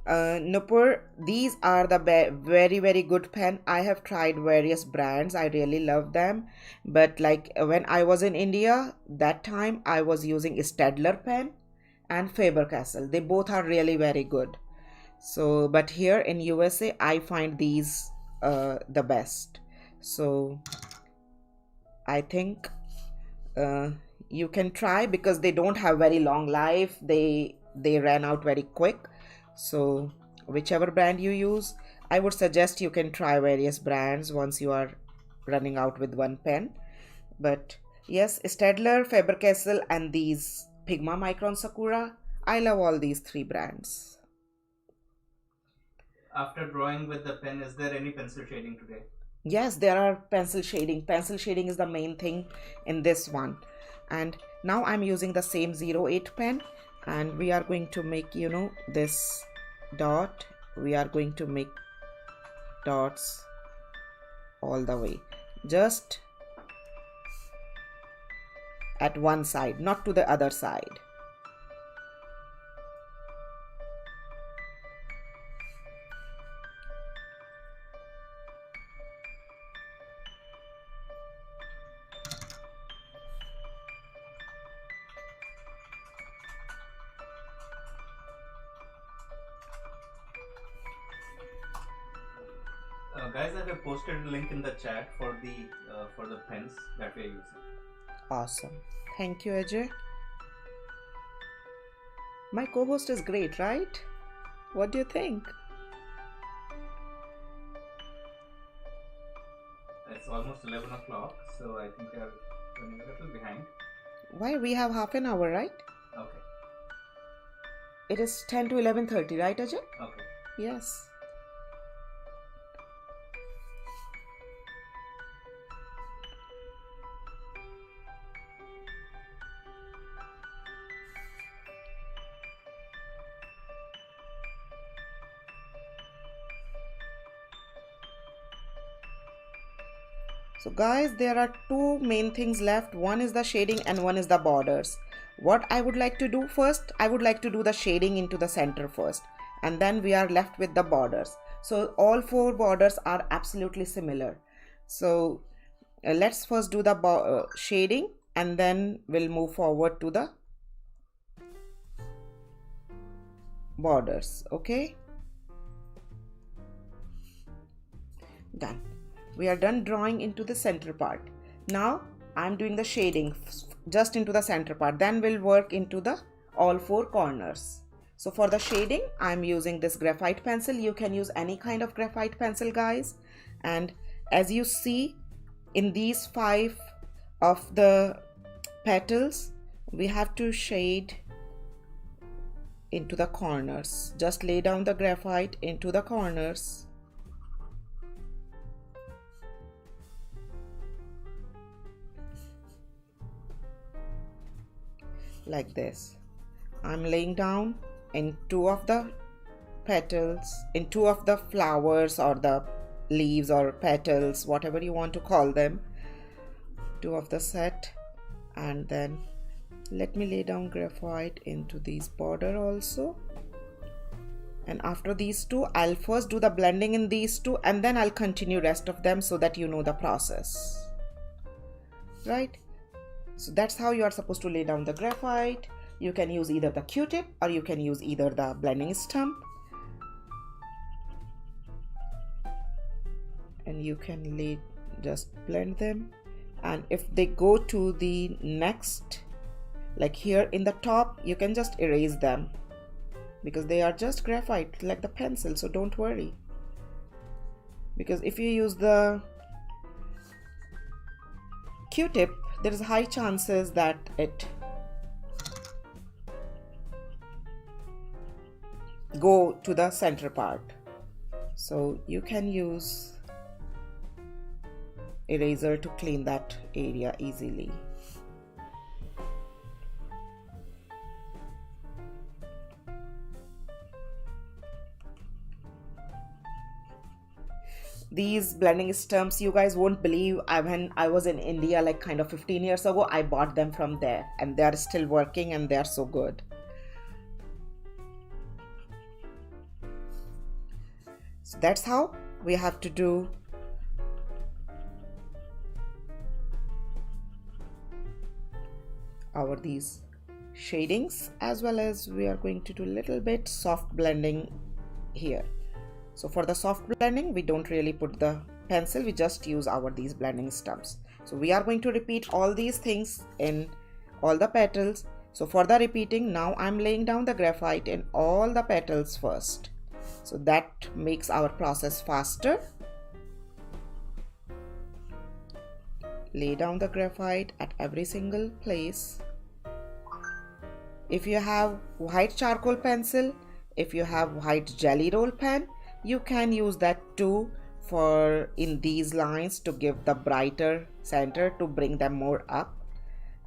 A: Nupur, these are the very good pen. I have tried various brands. I really love them. But like when I was in India, that time I was using Stadler pen and Faber-Castell. They both are really very good. So, but here in USA, I find these the best. So I think you can try, because they don't have very long life. They ran out very quick. So whichever brand you use, I would suggest you can try various brands once you are running out with one pen. But yes, Staedtler, Faber-Castell, and these Pigma Micron Sakura, I love all these three brands.
B: After drawing with the pen, is there any pencil shading today?
A: Yes, there are pencil shading. Pencil shading is the main thing in this one. And now I'm using the same 08 pen, and we are going to make, this dot. We are going to make dots all the way, just at one side, not to the other side.
B: Guys, I have posted a link in the chat for the pens that we are using.
A: Awesome. Thank you, Ajay. My co-host is great, right? What do you think?
B: It's almost 11 o'clock, so I think we are running a little behind.
A: Why? We have half an hour, right?
B: Okay.
A: It is 10 to 11:30, right, Ajay?
B: Okay.
A: Yes. So guys, there are two main things left. One is the shading and one is the borders. What I would like to do first, I would like to do the shading into the center first, and then we are left with the borders. So all four borders are absolutely similar. So let's first do the shading, and then we'll move forward to the borders. Okay, done. We are done drawing into the center part. Now I'm doing the shading just into the center part, then we'll work into the all four corners. So for the shading, I'm using this graphite pencil. You can use any kind of graphite pencil, guys. And as you see in these 5 of the petals, we have to shade into the corners. Just lay down the graphite into the corners. Like this. I'm laying down in 2 of the petals, in 2 of the flowers or the leaves or petals, whatever you want to call them, 2 of the set, and then let me lay down graphite into these border also. And after these 2, I'll first do the blending in these 2, and then I'll continue rest of them so that you know the process, right? So that's how you are supposed to lay down the graphite. You can use either the Q-tip or you can use either the blending stump. And you can just blend them. And if they go to the next, like here in the top, you can just erase them, because they are just graphite like the pencil, so don't worry. Because if you use the Q-tip, there is high chances that it go to the center part. So you can use eraser to clean that area easily. These blending stumps, you guys won't believe, when I was in India like kind of 15 years ago, I bought them from there, and they are still working and they are so good. So that's how we have to do our these shadings, as well as we are going to do a little bit soft blending here. So for the soft blending, we don't really put the pencil, we just use these blending stumps. So we are going to repeat all these things in all the petals. So for the repeating, now I'm laying down the graphite in all the petals first. So that makes our process faster. Lay down the graphite at every single place. If you have white charcoal pencil, if you have white jelly roll pen, you can use that too for in these lines to give the brighter center, to bring them more up.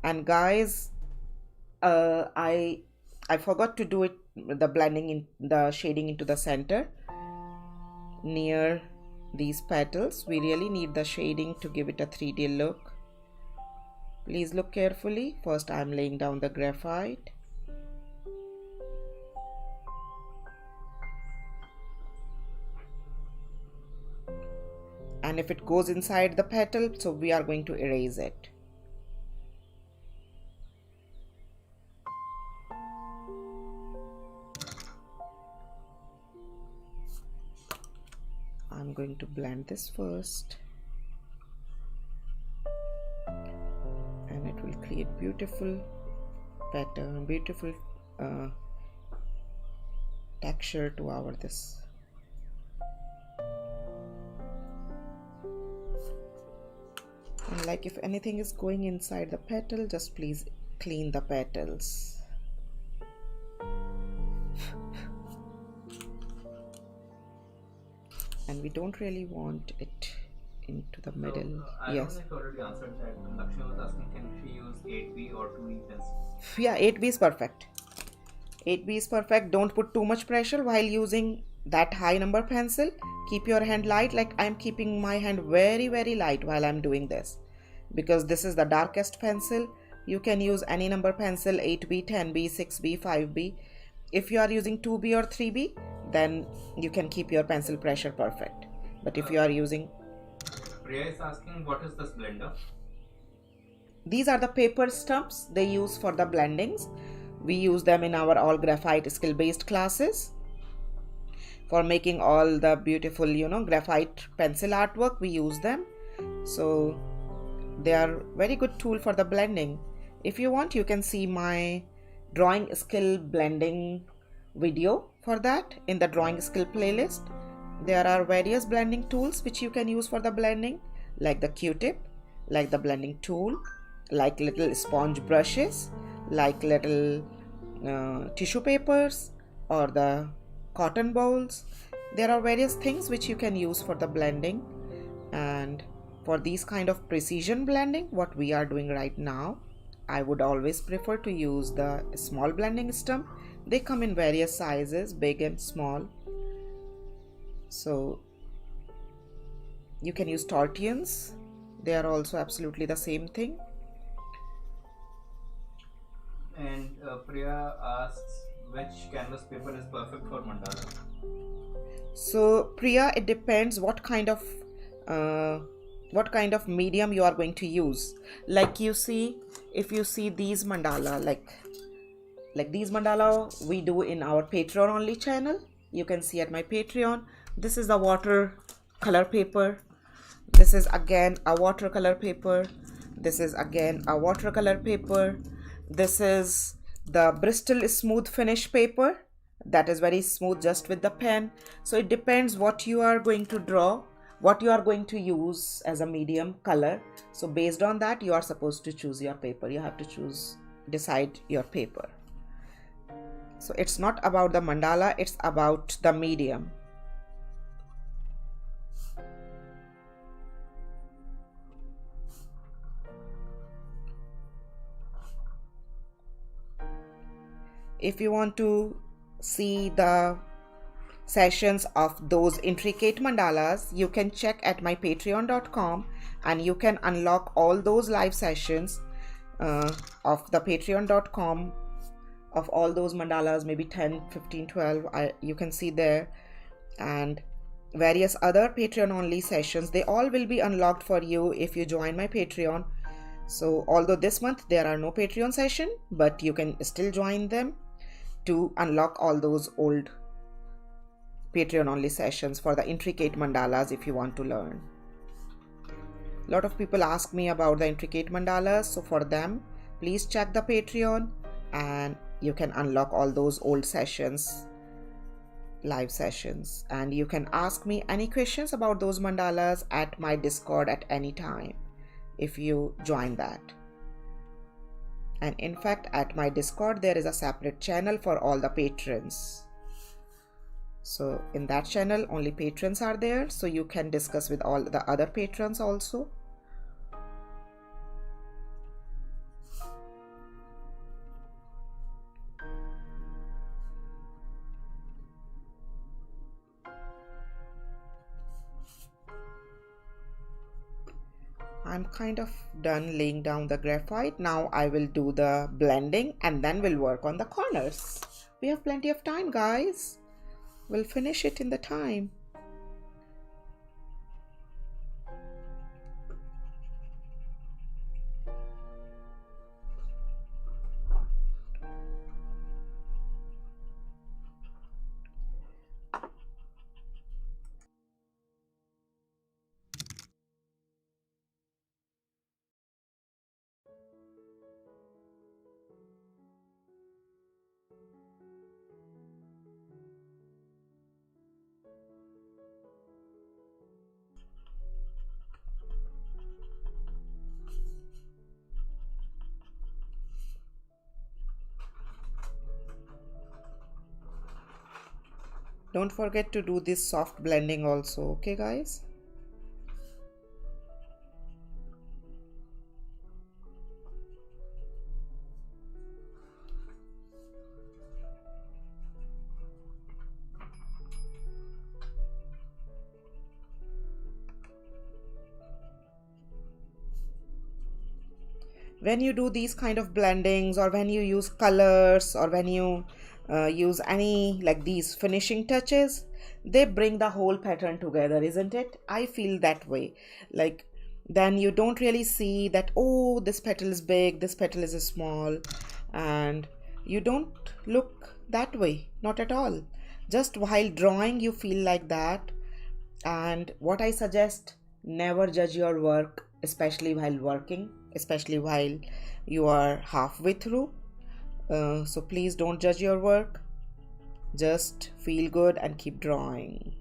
A: And guys, I forgot to do it, the blending in the shading into the center near these petals. We really need the shading to give it a 3D look. Please look carefully. First I'm laying down the graphite. And if it goes inside the petal, so we are going to erase it. I'm going to blend this first, and it will create beautiful pattern, beautiful texture to our this. And like if anything is going inside the petal, just please clean the petals. And we don't really want it into the middle.
B: I
A: Yes.
B: don't know if you already answered that. Lakshmi was asking, can she use 8B or 2E pencil?
A: Yeah, 8B is perfect. 8B is perfect. Don't put too much pressure while using that high number pencil. Keep your hand light, like I'm keeping my hand very light while I'm doing this, because this is the darkest pencil. You can use any number pencil, 8B, 10B, 6B, 5B. If you are using 2B or 3B, then you can keep your pencil pressure perfect. But if you are using...
B: Priya is asking, what is this blender?
A: These are the paper stumps they use for the blendings. We use them in our all graphite skill based classes for making all the beautiful, graphite pencil artwork. We use them. So they are very good tool for the blending. If you want, you can see my drawing skill blending video for that in the drawing skill playlist. There are various blending tools which you can use for the blending, like the Q-tip, like the blending tool, like little sponge brushes, like little tissue papers or the cotton bowls. There are various things which you can use for the blending. And for these kind of precision blending, what we are doing right now, I would always prefer to use the small blending stump. They come in various sizes, big and small. So you can use tortillons. They are also absolutely the same thing.
B: And Priya asks, which canvas paper is perfect for mandala?
A: So Priya, it depends what kind of medium you are going to use. Like you see, if you see these mandala, like these mandala we do in our Patreon only channel. You can see at my Patreon. This is the watercolor paper. This is again a watercolor paper. This is again a watercolor paper. This is the Bristol smooth finish paper. That is very smooth just with the pen. So it depends what you are going to draw, what you are going to use as a medium color. So based on that, you are supposed to choose your paper. You have to decide your paper. So it's not about the mandala, it's about the medium. If you want to see the sessions of those intricate mandalas, you can check at my patreon.com and you can unlock all those live sessions of the patreon.com of all those mandalas, maybe 10, 15, 12. You can see there, and various other Patreon only sessions. They all will be unlocked for you if you join my Patreon. So although this month there are no Patreon session, but you can still join them to unlock all those old Patreon only sessions for the intricate mandalas if you want to learn. A lot of people ask me about the intricate mandalas, so for them please check the Patreon and you can unlock all those old sessions, live sessions, and you can ask me any questions about those mandalas at my Discord at any time if you join that. And in fact, at my Discord there is a separate channel for all the patrons. So in that channel only patrons are there, so you can discuss with all the other patrons also. I'm kind of done laying down the graphite. Now I will do the blending and then we'll work on the corners. We have plenty of time, guys. We'll finish it in the time. Don't forget to do this soft blending also, okay guys? When you do these kind of blendings, or when you use colors, or when you use any like these finishing touches, they bring the whole pattern together, isn't it? I feel that way. Like then you don't really see that, oh, this petal is big, this petal is small, and you don't look that way, not at all. Just while drawing you feel like that. And what I suggest, never judge your work, especially while working, especially while you are halfway through. So please don't judge your work. Just feel good and keep drawing.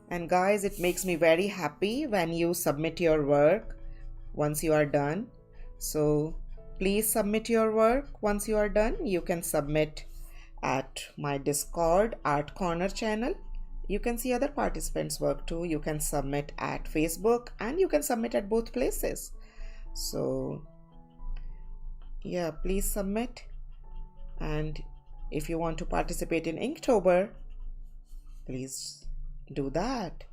A: And guys, it makes me very happy when you submit your work once you are done. So please submit your work once you are done. You can submit at my Discord Art Corner channel. You can see other participants' work too. You can submit at Facebook and you can submit at both places. So yeah, please submit. And if you want to participate in Inktober, please do that.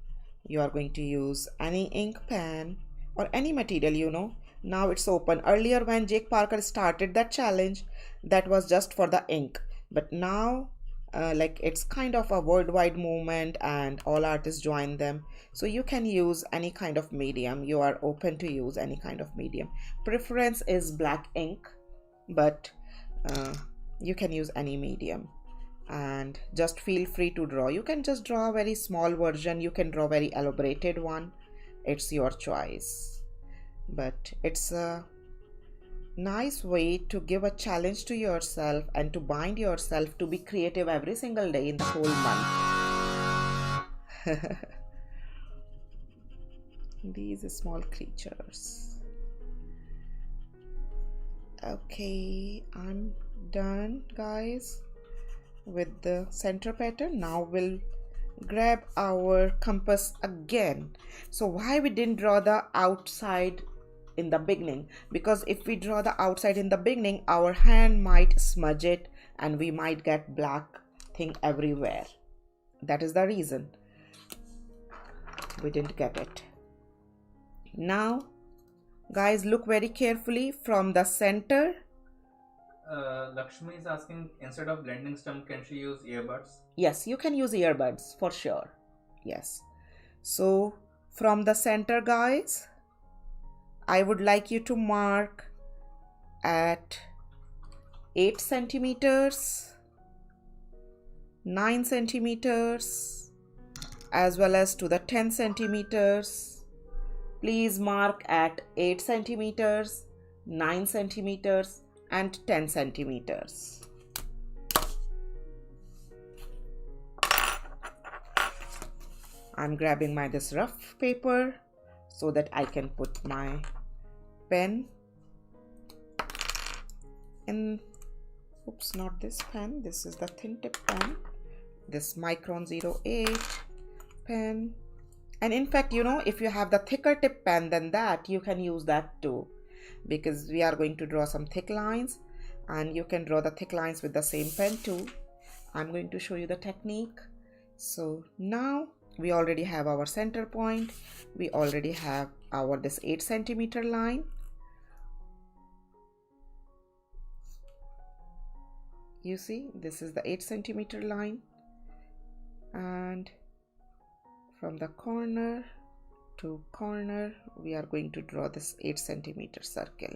A: You are going to use any ink pen or any material, you know. Now it's open. Earlier when Jake Parker started that challenge, that was just for the ink, but now like it's kind of a worldwide movement and all artists join them, so you can use any kind of medium. You are open to use any kind of medium. Preference is black ink, but you can use any medium. And just feel free to draw. You can just draw a very small version, you can draw very elaborated one, it's your choice. But it's a nice way to give a challenge to yourself and to bind yourself to be creative every single day in the whole month. These small creatures. Okay, I'm done, guys, with the center pattern. Now we'll grab our compass again. So why we didn't draw the outside in the beginning? Because if we draw the outside in the beginning, our hand might smudge it and we might get black thing everywhere. That is the reason we didn't get it. Now guys, look very carefully from the center.
B: Lakshmi is asking, instead of blending stump, can she use earbuds?
A: Yes, you can use earbuds for sure. Yes. So from the center, guys, I would like you to mark at 8 centimeters, 9 centimeters, as well as to the 10 centimeters. Please mark at 8 centimeters, 9 centimeters and 10 centimeters. I'm grabbing my this rough paper so that I can put my pen in. Oops, not this pen. This is the thin tip pen. This Micron 08 pen. And in fact, you know, if you have the thicker tip pen than that, you can use that too, because we are going to draw some thick lines, and you can draw the thick lines with the same pen too. I'm going to show you the technique. So now we already have our center point. We already have our this 8 centimeter line. You see, this is the 8 centimeter line, and from the corner to corner we are going to draw this 8 centimeter circle.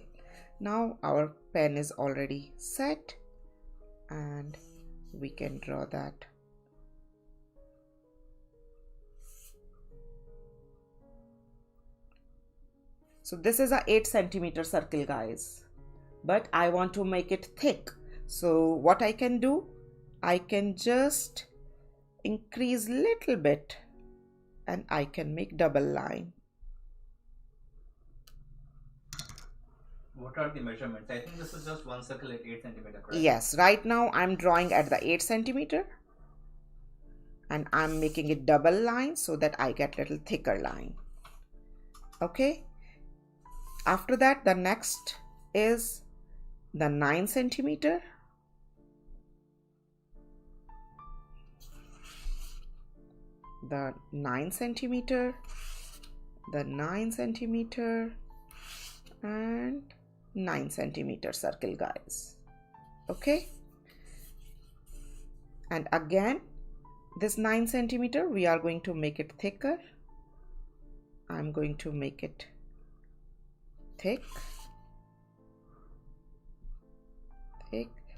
A: Now our pen is already set and we can draw that. So this is a 8 centimeter circle, guys, but I want to make it thick. So what I can do, I can just increase little bit and I can make double line.
B: What are the measurements? I think this is just one circle at 8 centimeter, correct?
A: Yes, right now I'm drawing at the 8 centimeter and I'm making it double line so that I get little thicker line. Okay. After that, the next is the 9 centimeter. The 9 centimeter, the 9 centimeter and 9 centimeter circle, guys. Okay. And again, this 9 centimeter, we are going to make it thicker. I'm going to make it thick.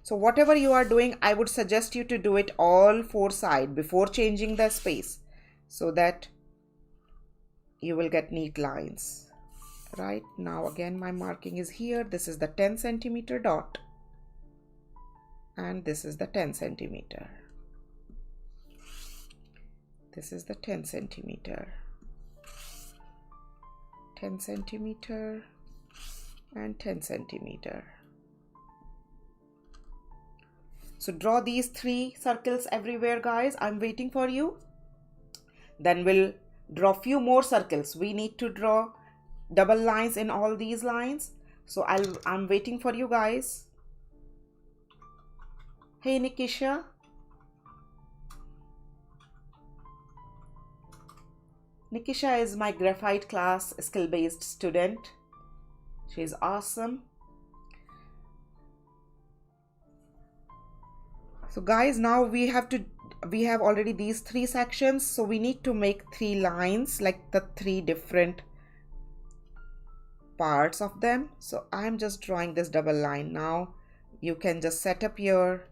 A: So whatever you are doing, I would suggest you to do it all 4 sides before changing the space, so that you will get neat lines. Right now, again, my marking is here. This is the 10 centimeter dot and this is the 10 centimeter. This is the 10 centimeter, 10 centimeter and 10 centimeter. So draw these 3 circles everywhere, guys. I'm waiting for you. Then we'll draw few more circles. We need to draw double lines in all these lines. So I'm waiting for you guys. Hey Nikisha. Nikisha is my graphite class skill-based student. She's awesome. So guys, now we have already these 3 sections, so we need to make 3 lines, like the 3 different parts of them. So I'm just drawing this double line. Now you can just set up your,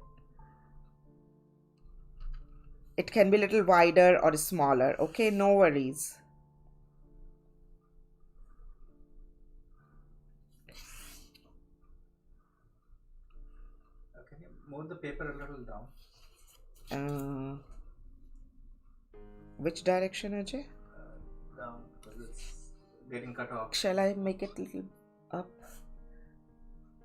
A: it can be a little wider or smaller, okay, no worries.
B: Can you move the paper a little down?
A: Which direction, Ajay?
B: Down, because it's getting cut off.
A: Shall I make it a little up?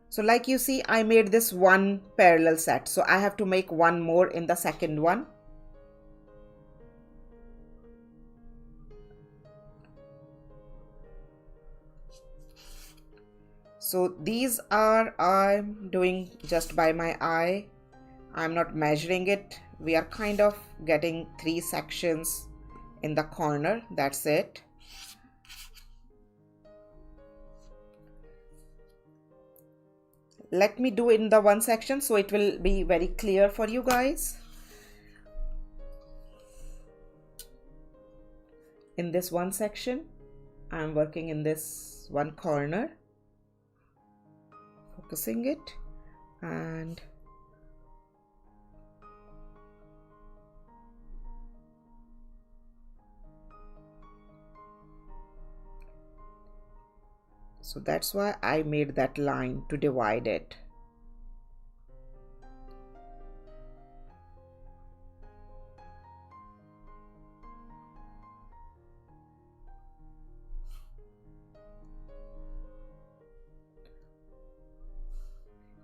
A: So like you see, I made this one parallel set, so I have to make one more in the second one. So these are, I'm doing just by my eye. I'm not measuring it. We are kind of getting 3 sections in the corner. That's it. Let me do it in the one section so it will be very clear for you guys. In this one section, I'm working in this one corner, focusing it, and so that's why I made that line to divide it.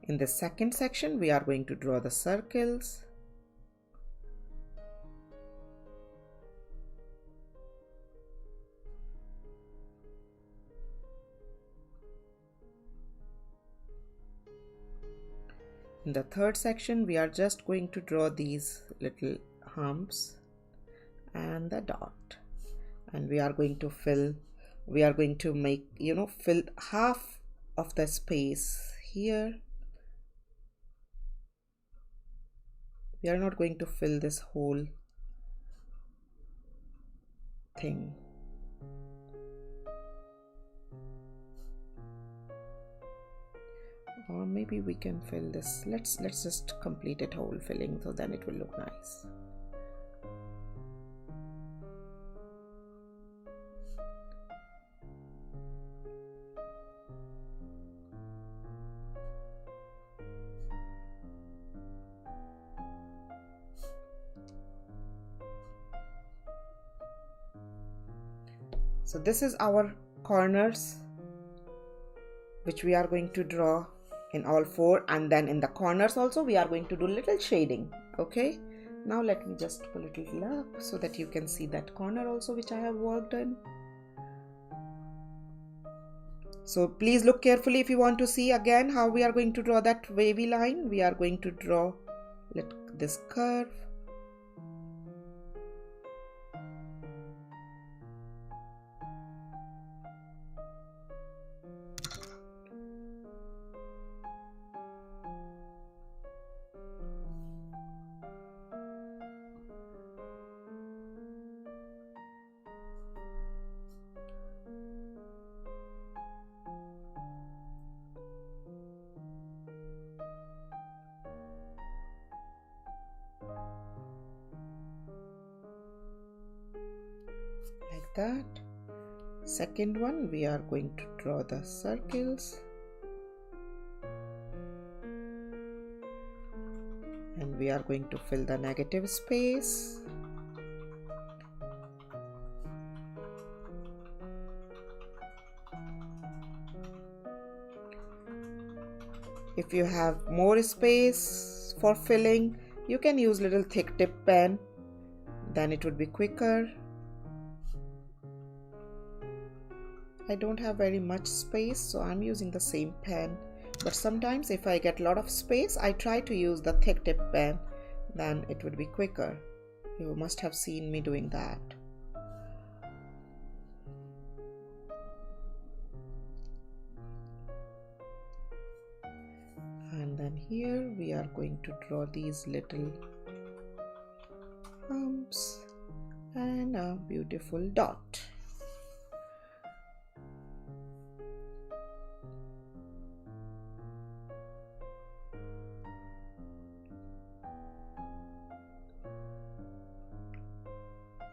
A: In the second section, we are going to draw the circles. In the third section, we are just going to draw these little humps and the dot. And we are going to make, fill half of the space here. We are not going to fill this whole thing. Or maybe we can fill this. Let's just complete it whole filling, so then it will look nice. So this is our corners, which we are going to draw in all four, and then in the corners also we are going to do little shading. Okay, now let me just pull it a little up so that you can see that corner also which I have worked in. So please look carefully if you want to see again how we are going to draw that wavy line. We are going to draw this curve. Like that. Second one, we are going to draw the circles, and we are going to fill the negative space. If you have more space for filling, you can use little thick tip pen, then it would be quicker. I don't have very much space, so I'm using the same pen, but sometimes if I get a lot of space, I try to use the thick tip pen, then it would be quicker. You must have seen me doing that. And then here we are going to draw these little humps and a beautiful dot.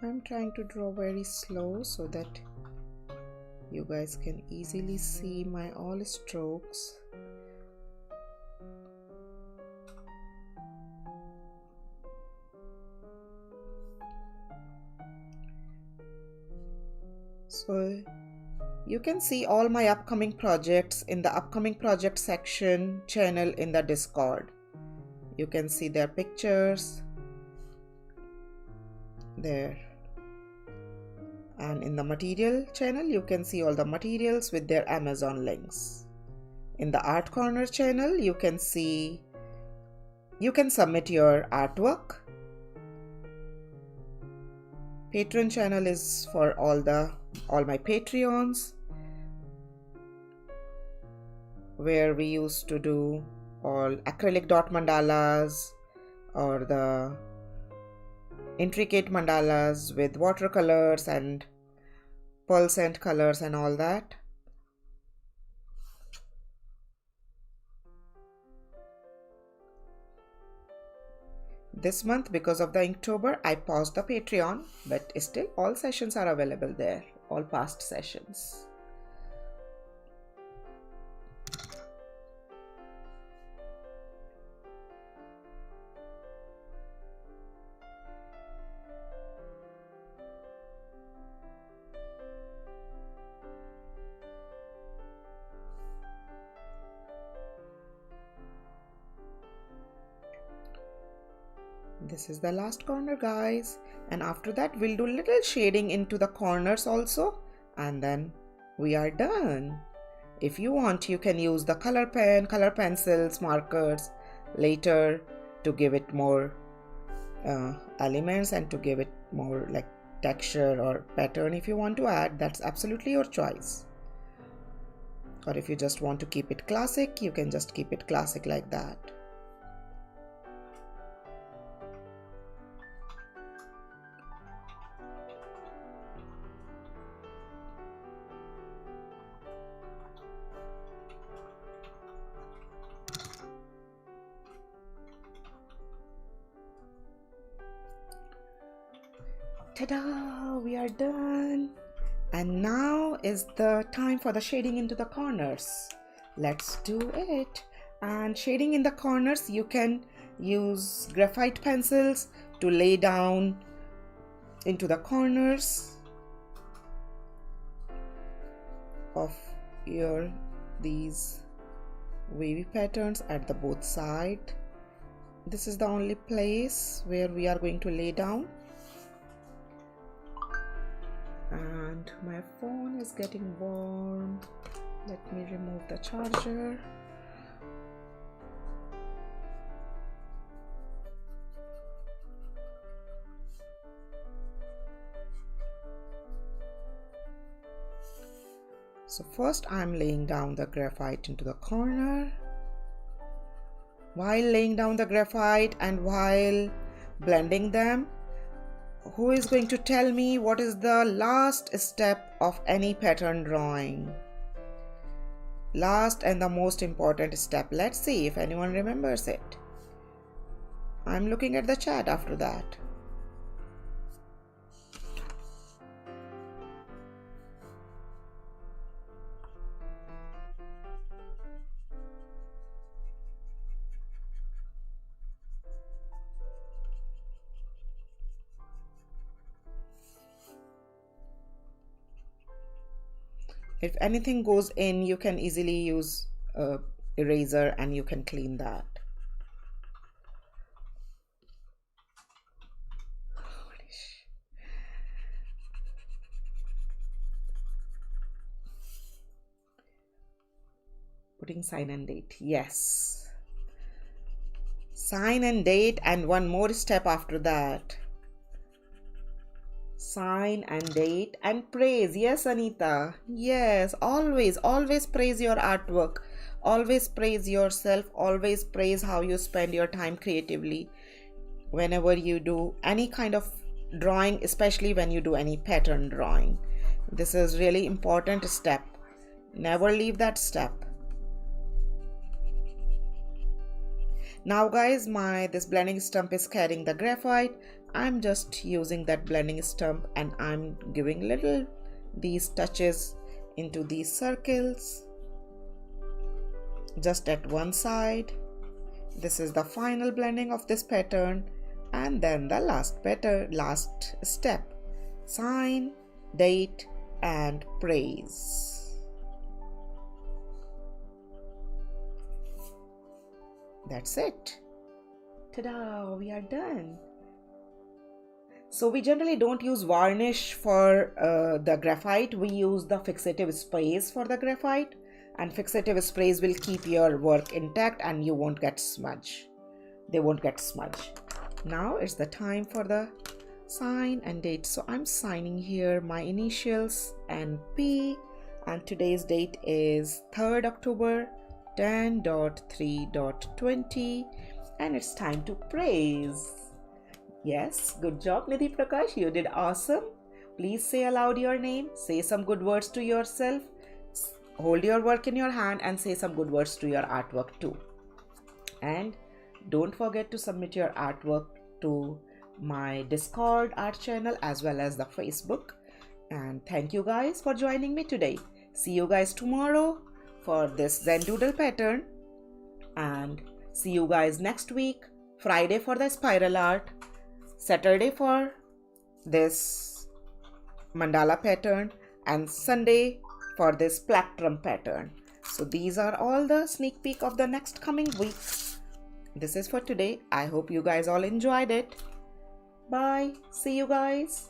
A: I'm trying to draw very slow so that you guys can easily see my all strokes. So you can see all my upcoming projects in the upcoming project section channel in the Discord. You can see their pictures there. And in the material channel, you can see all the materials with their Amazon links. In the art corner channel, you can submit your artwork. Patreon channel is for all my Patreons, where we used to do all acrylic dot mandalas or the intricate mandalas with watercolors and pearl scent colors and all that. This month, because of the Inktober, I paused the Patreon, but still all sessions are available there, all past sessions. This is the last corner, guys, and after that we'll do little shading into the corners also, and then we are done. If you want, you can use the color pen, color pencils, markers later to give it more elements and to give it more like texture or pattern. If you want to add, that's absolutely your choice. Or if you just want to keep it classic, you can just keep it classic like that. Ta-da! We are done. And now is the time for the shading into the corners. Let's do it. And shading in the corners, you can use graphite pencils to lay down into the corners of these wavy patterns at the both side. This is the only place where we are going to lay down. And my phone is getting warm. Let me remove the charger. So first I'm laying down the graphite into the corner. While laying down the graphite and while blending them, who is going to tell me what is the last step of any pattern drawing? Last and the most important step. Let's see if anyone remembers it. I'm looking at the chat after that. If anything goes in, you can easily use a eraser and you can clean that. Putting sign and date. Yes. Sign and date, and one more step after that. Sign and date and praise. Yes, Anita. Yes, always praise your artwork. Always praise yourself. Always praise how you spend your time creatively whenever you do any kind of drawing, especially when you do any pattern drawing. This is really important step. Never leave that step. Now guys, this blending stump is carrying the graphite. I'm just using that blending stump and I'm giving these touches into these circles just at one side. This is the final blending of this pattern, and then the last step, sign, date and praise. That's it. Ta-da, we are done. So we generally don't use varnish for the graphite. We use the fixative sprays for the graphite, and fixative sprays will keep your work intact and you won't get smudge. They won't get smudge. Now it's the time for the sign and date. So I'm signing here my initials NP, and today's date is 3rd October 10.3.20, and it's time to praise. Yes, good job Nidhi Prakash, you did awesome. Please say aloud your name, say some good words to yourself, hold your work in your hand and say some good words to your artwork too. And don't forget to submit your artwork to my Discord art channel as well as the Facebook. And thank you guys for joining me today. See you guys tomorrow for this Zendoodle pattern, and see you guys next week, Friday for the spiral art, Saturday for this mandala pattern, and Sunday for this plectrum pattern. So these are all the sneak peek of the next coming week. This is for today. I hope you guys all enjoyed it. Bye. See you guys.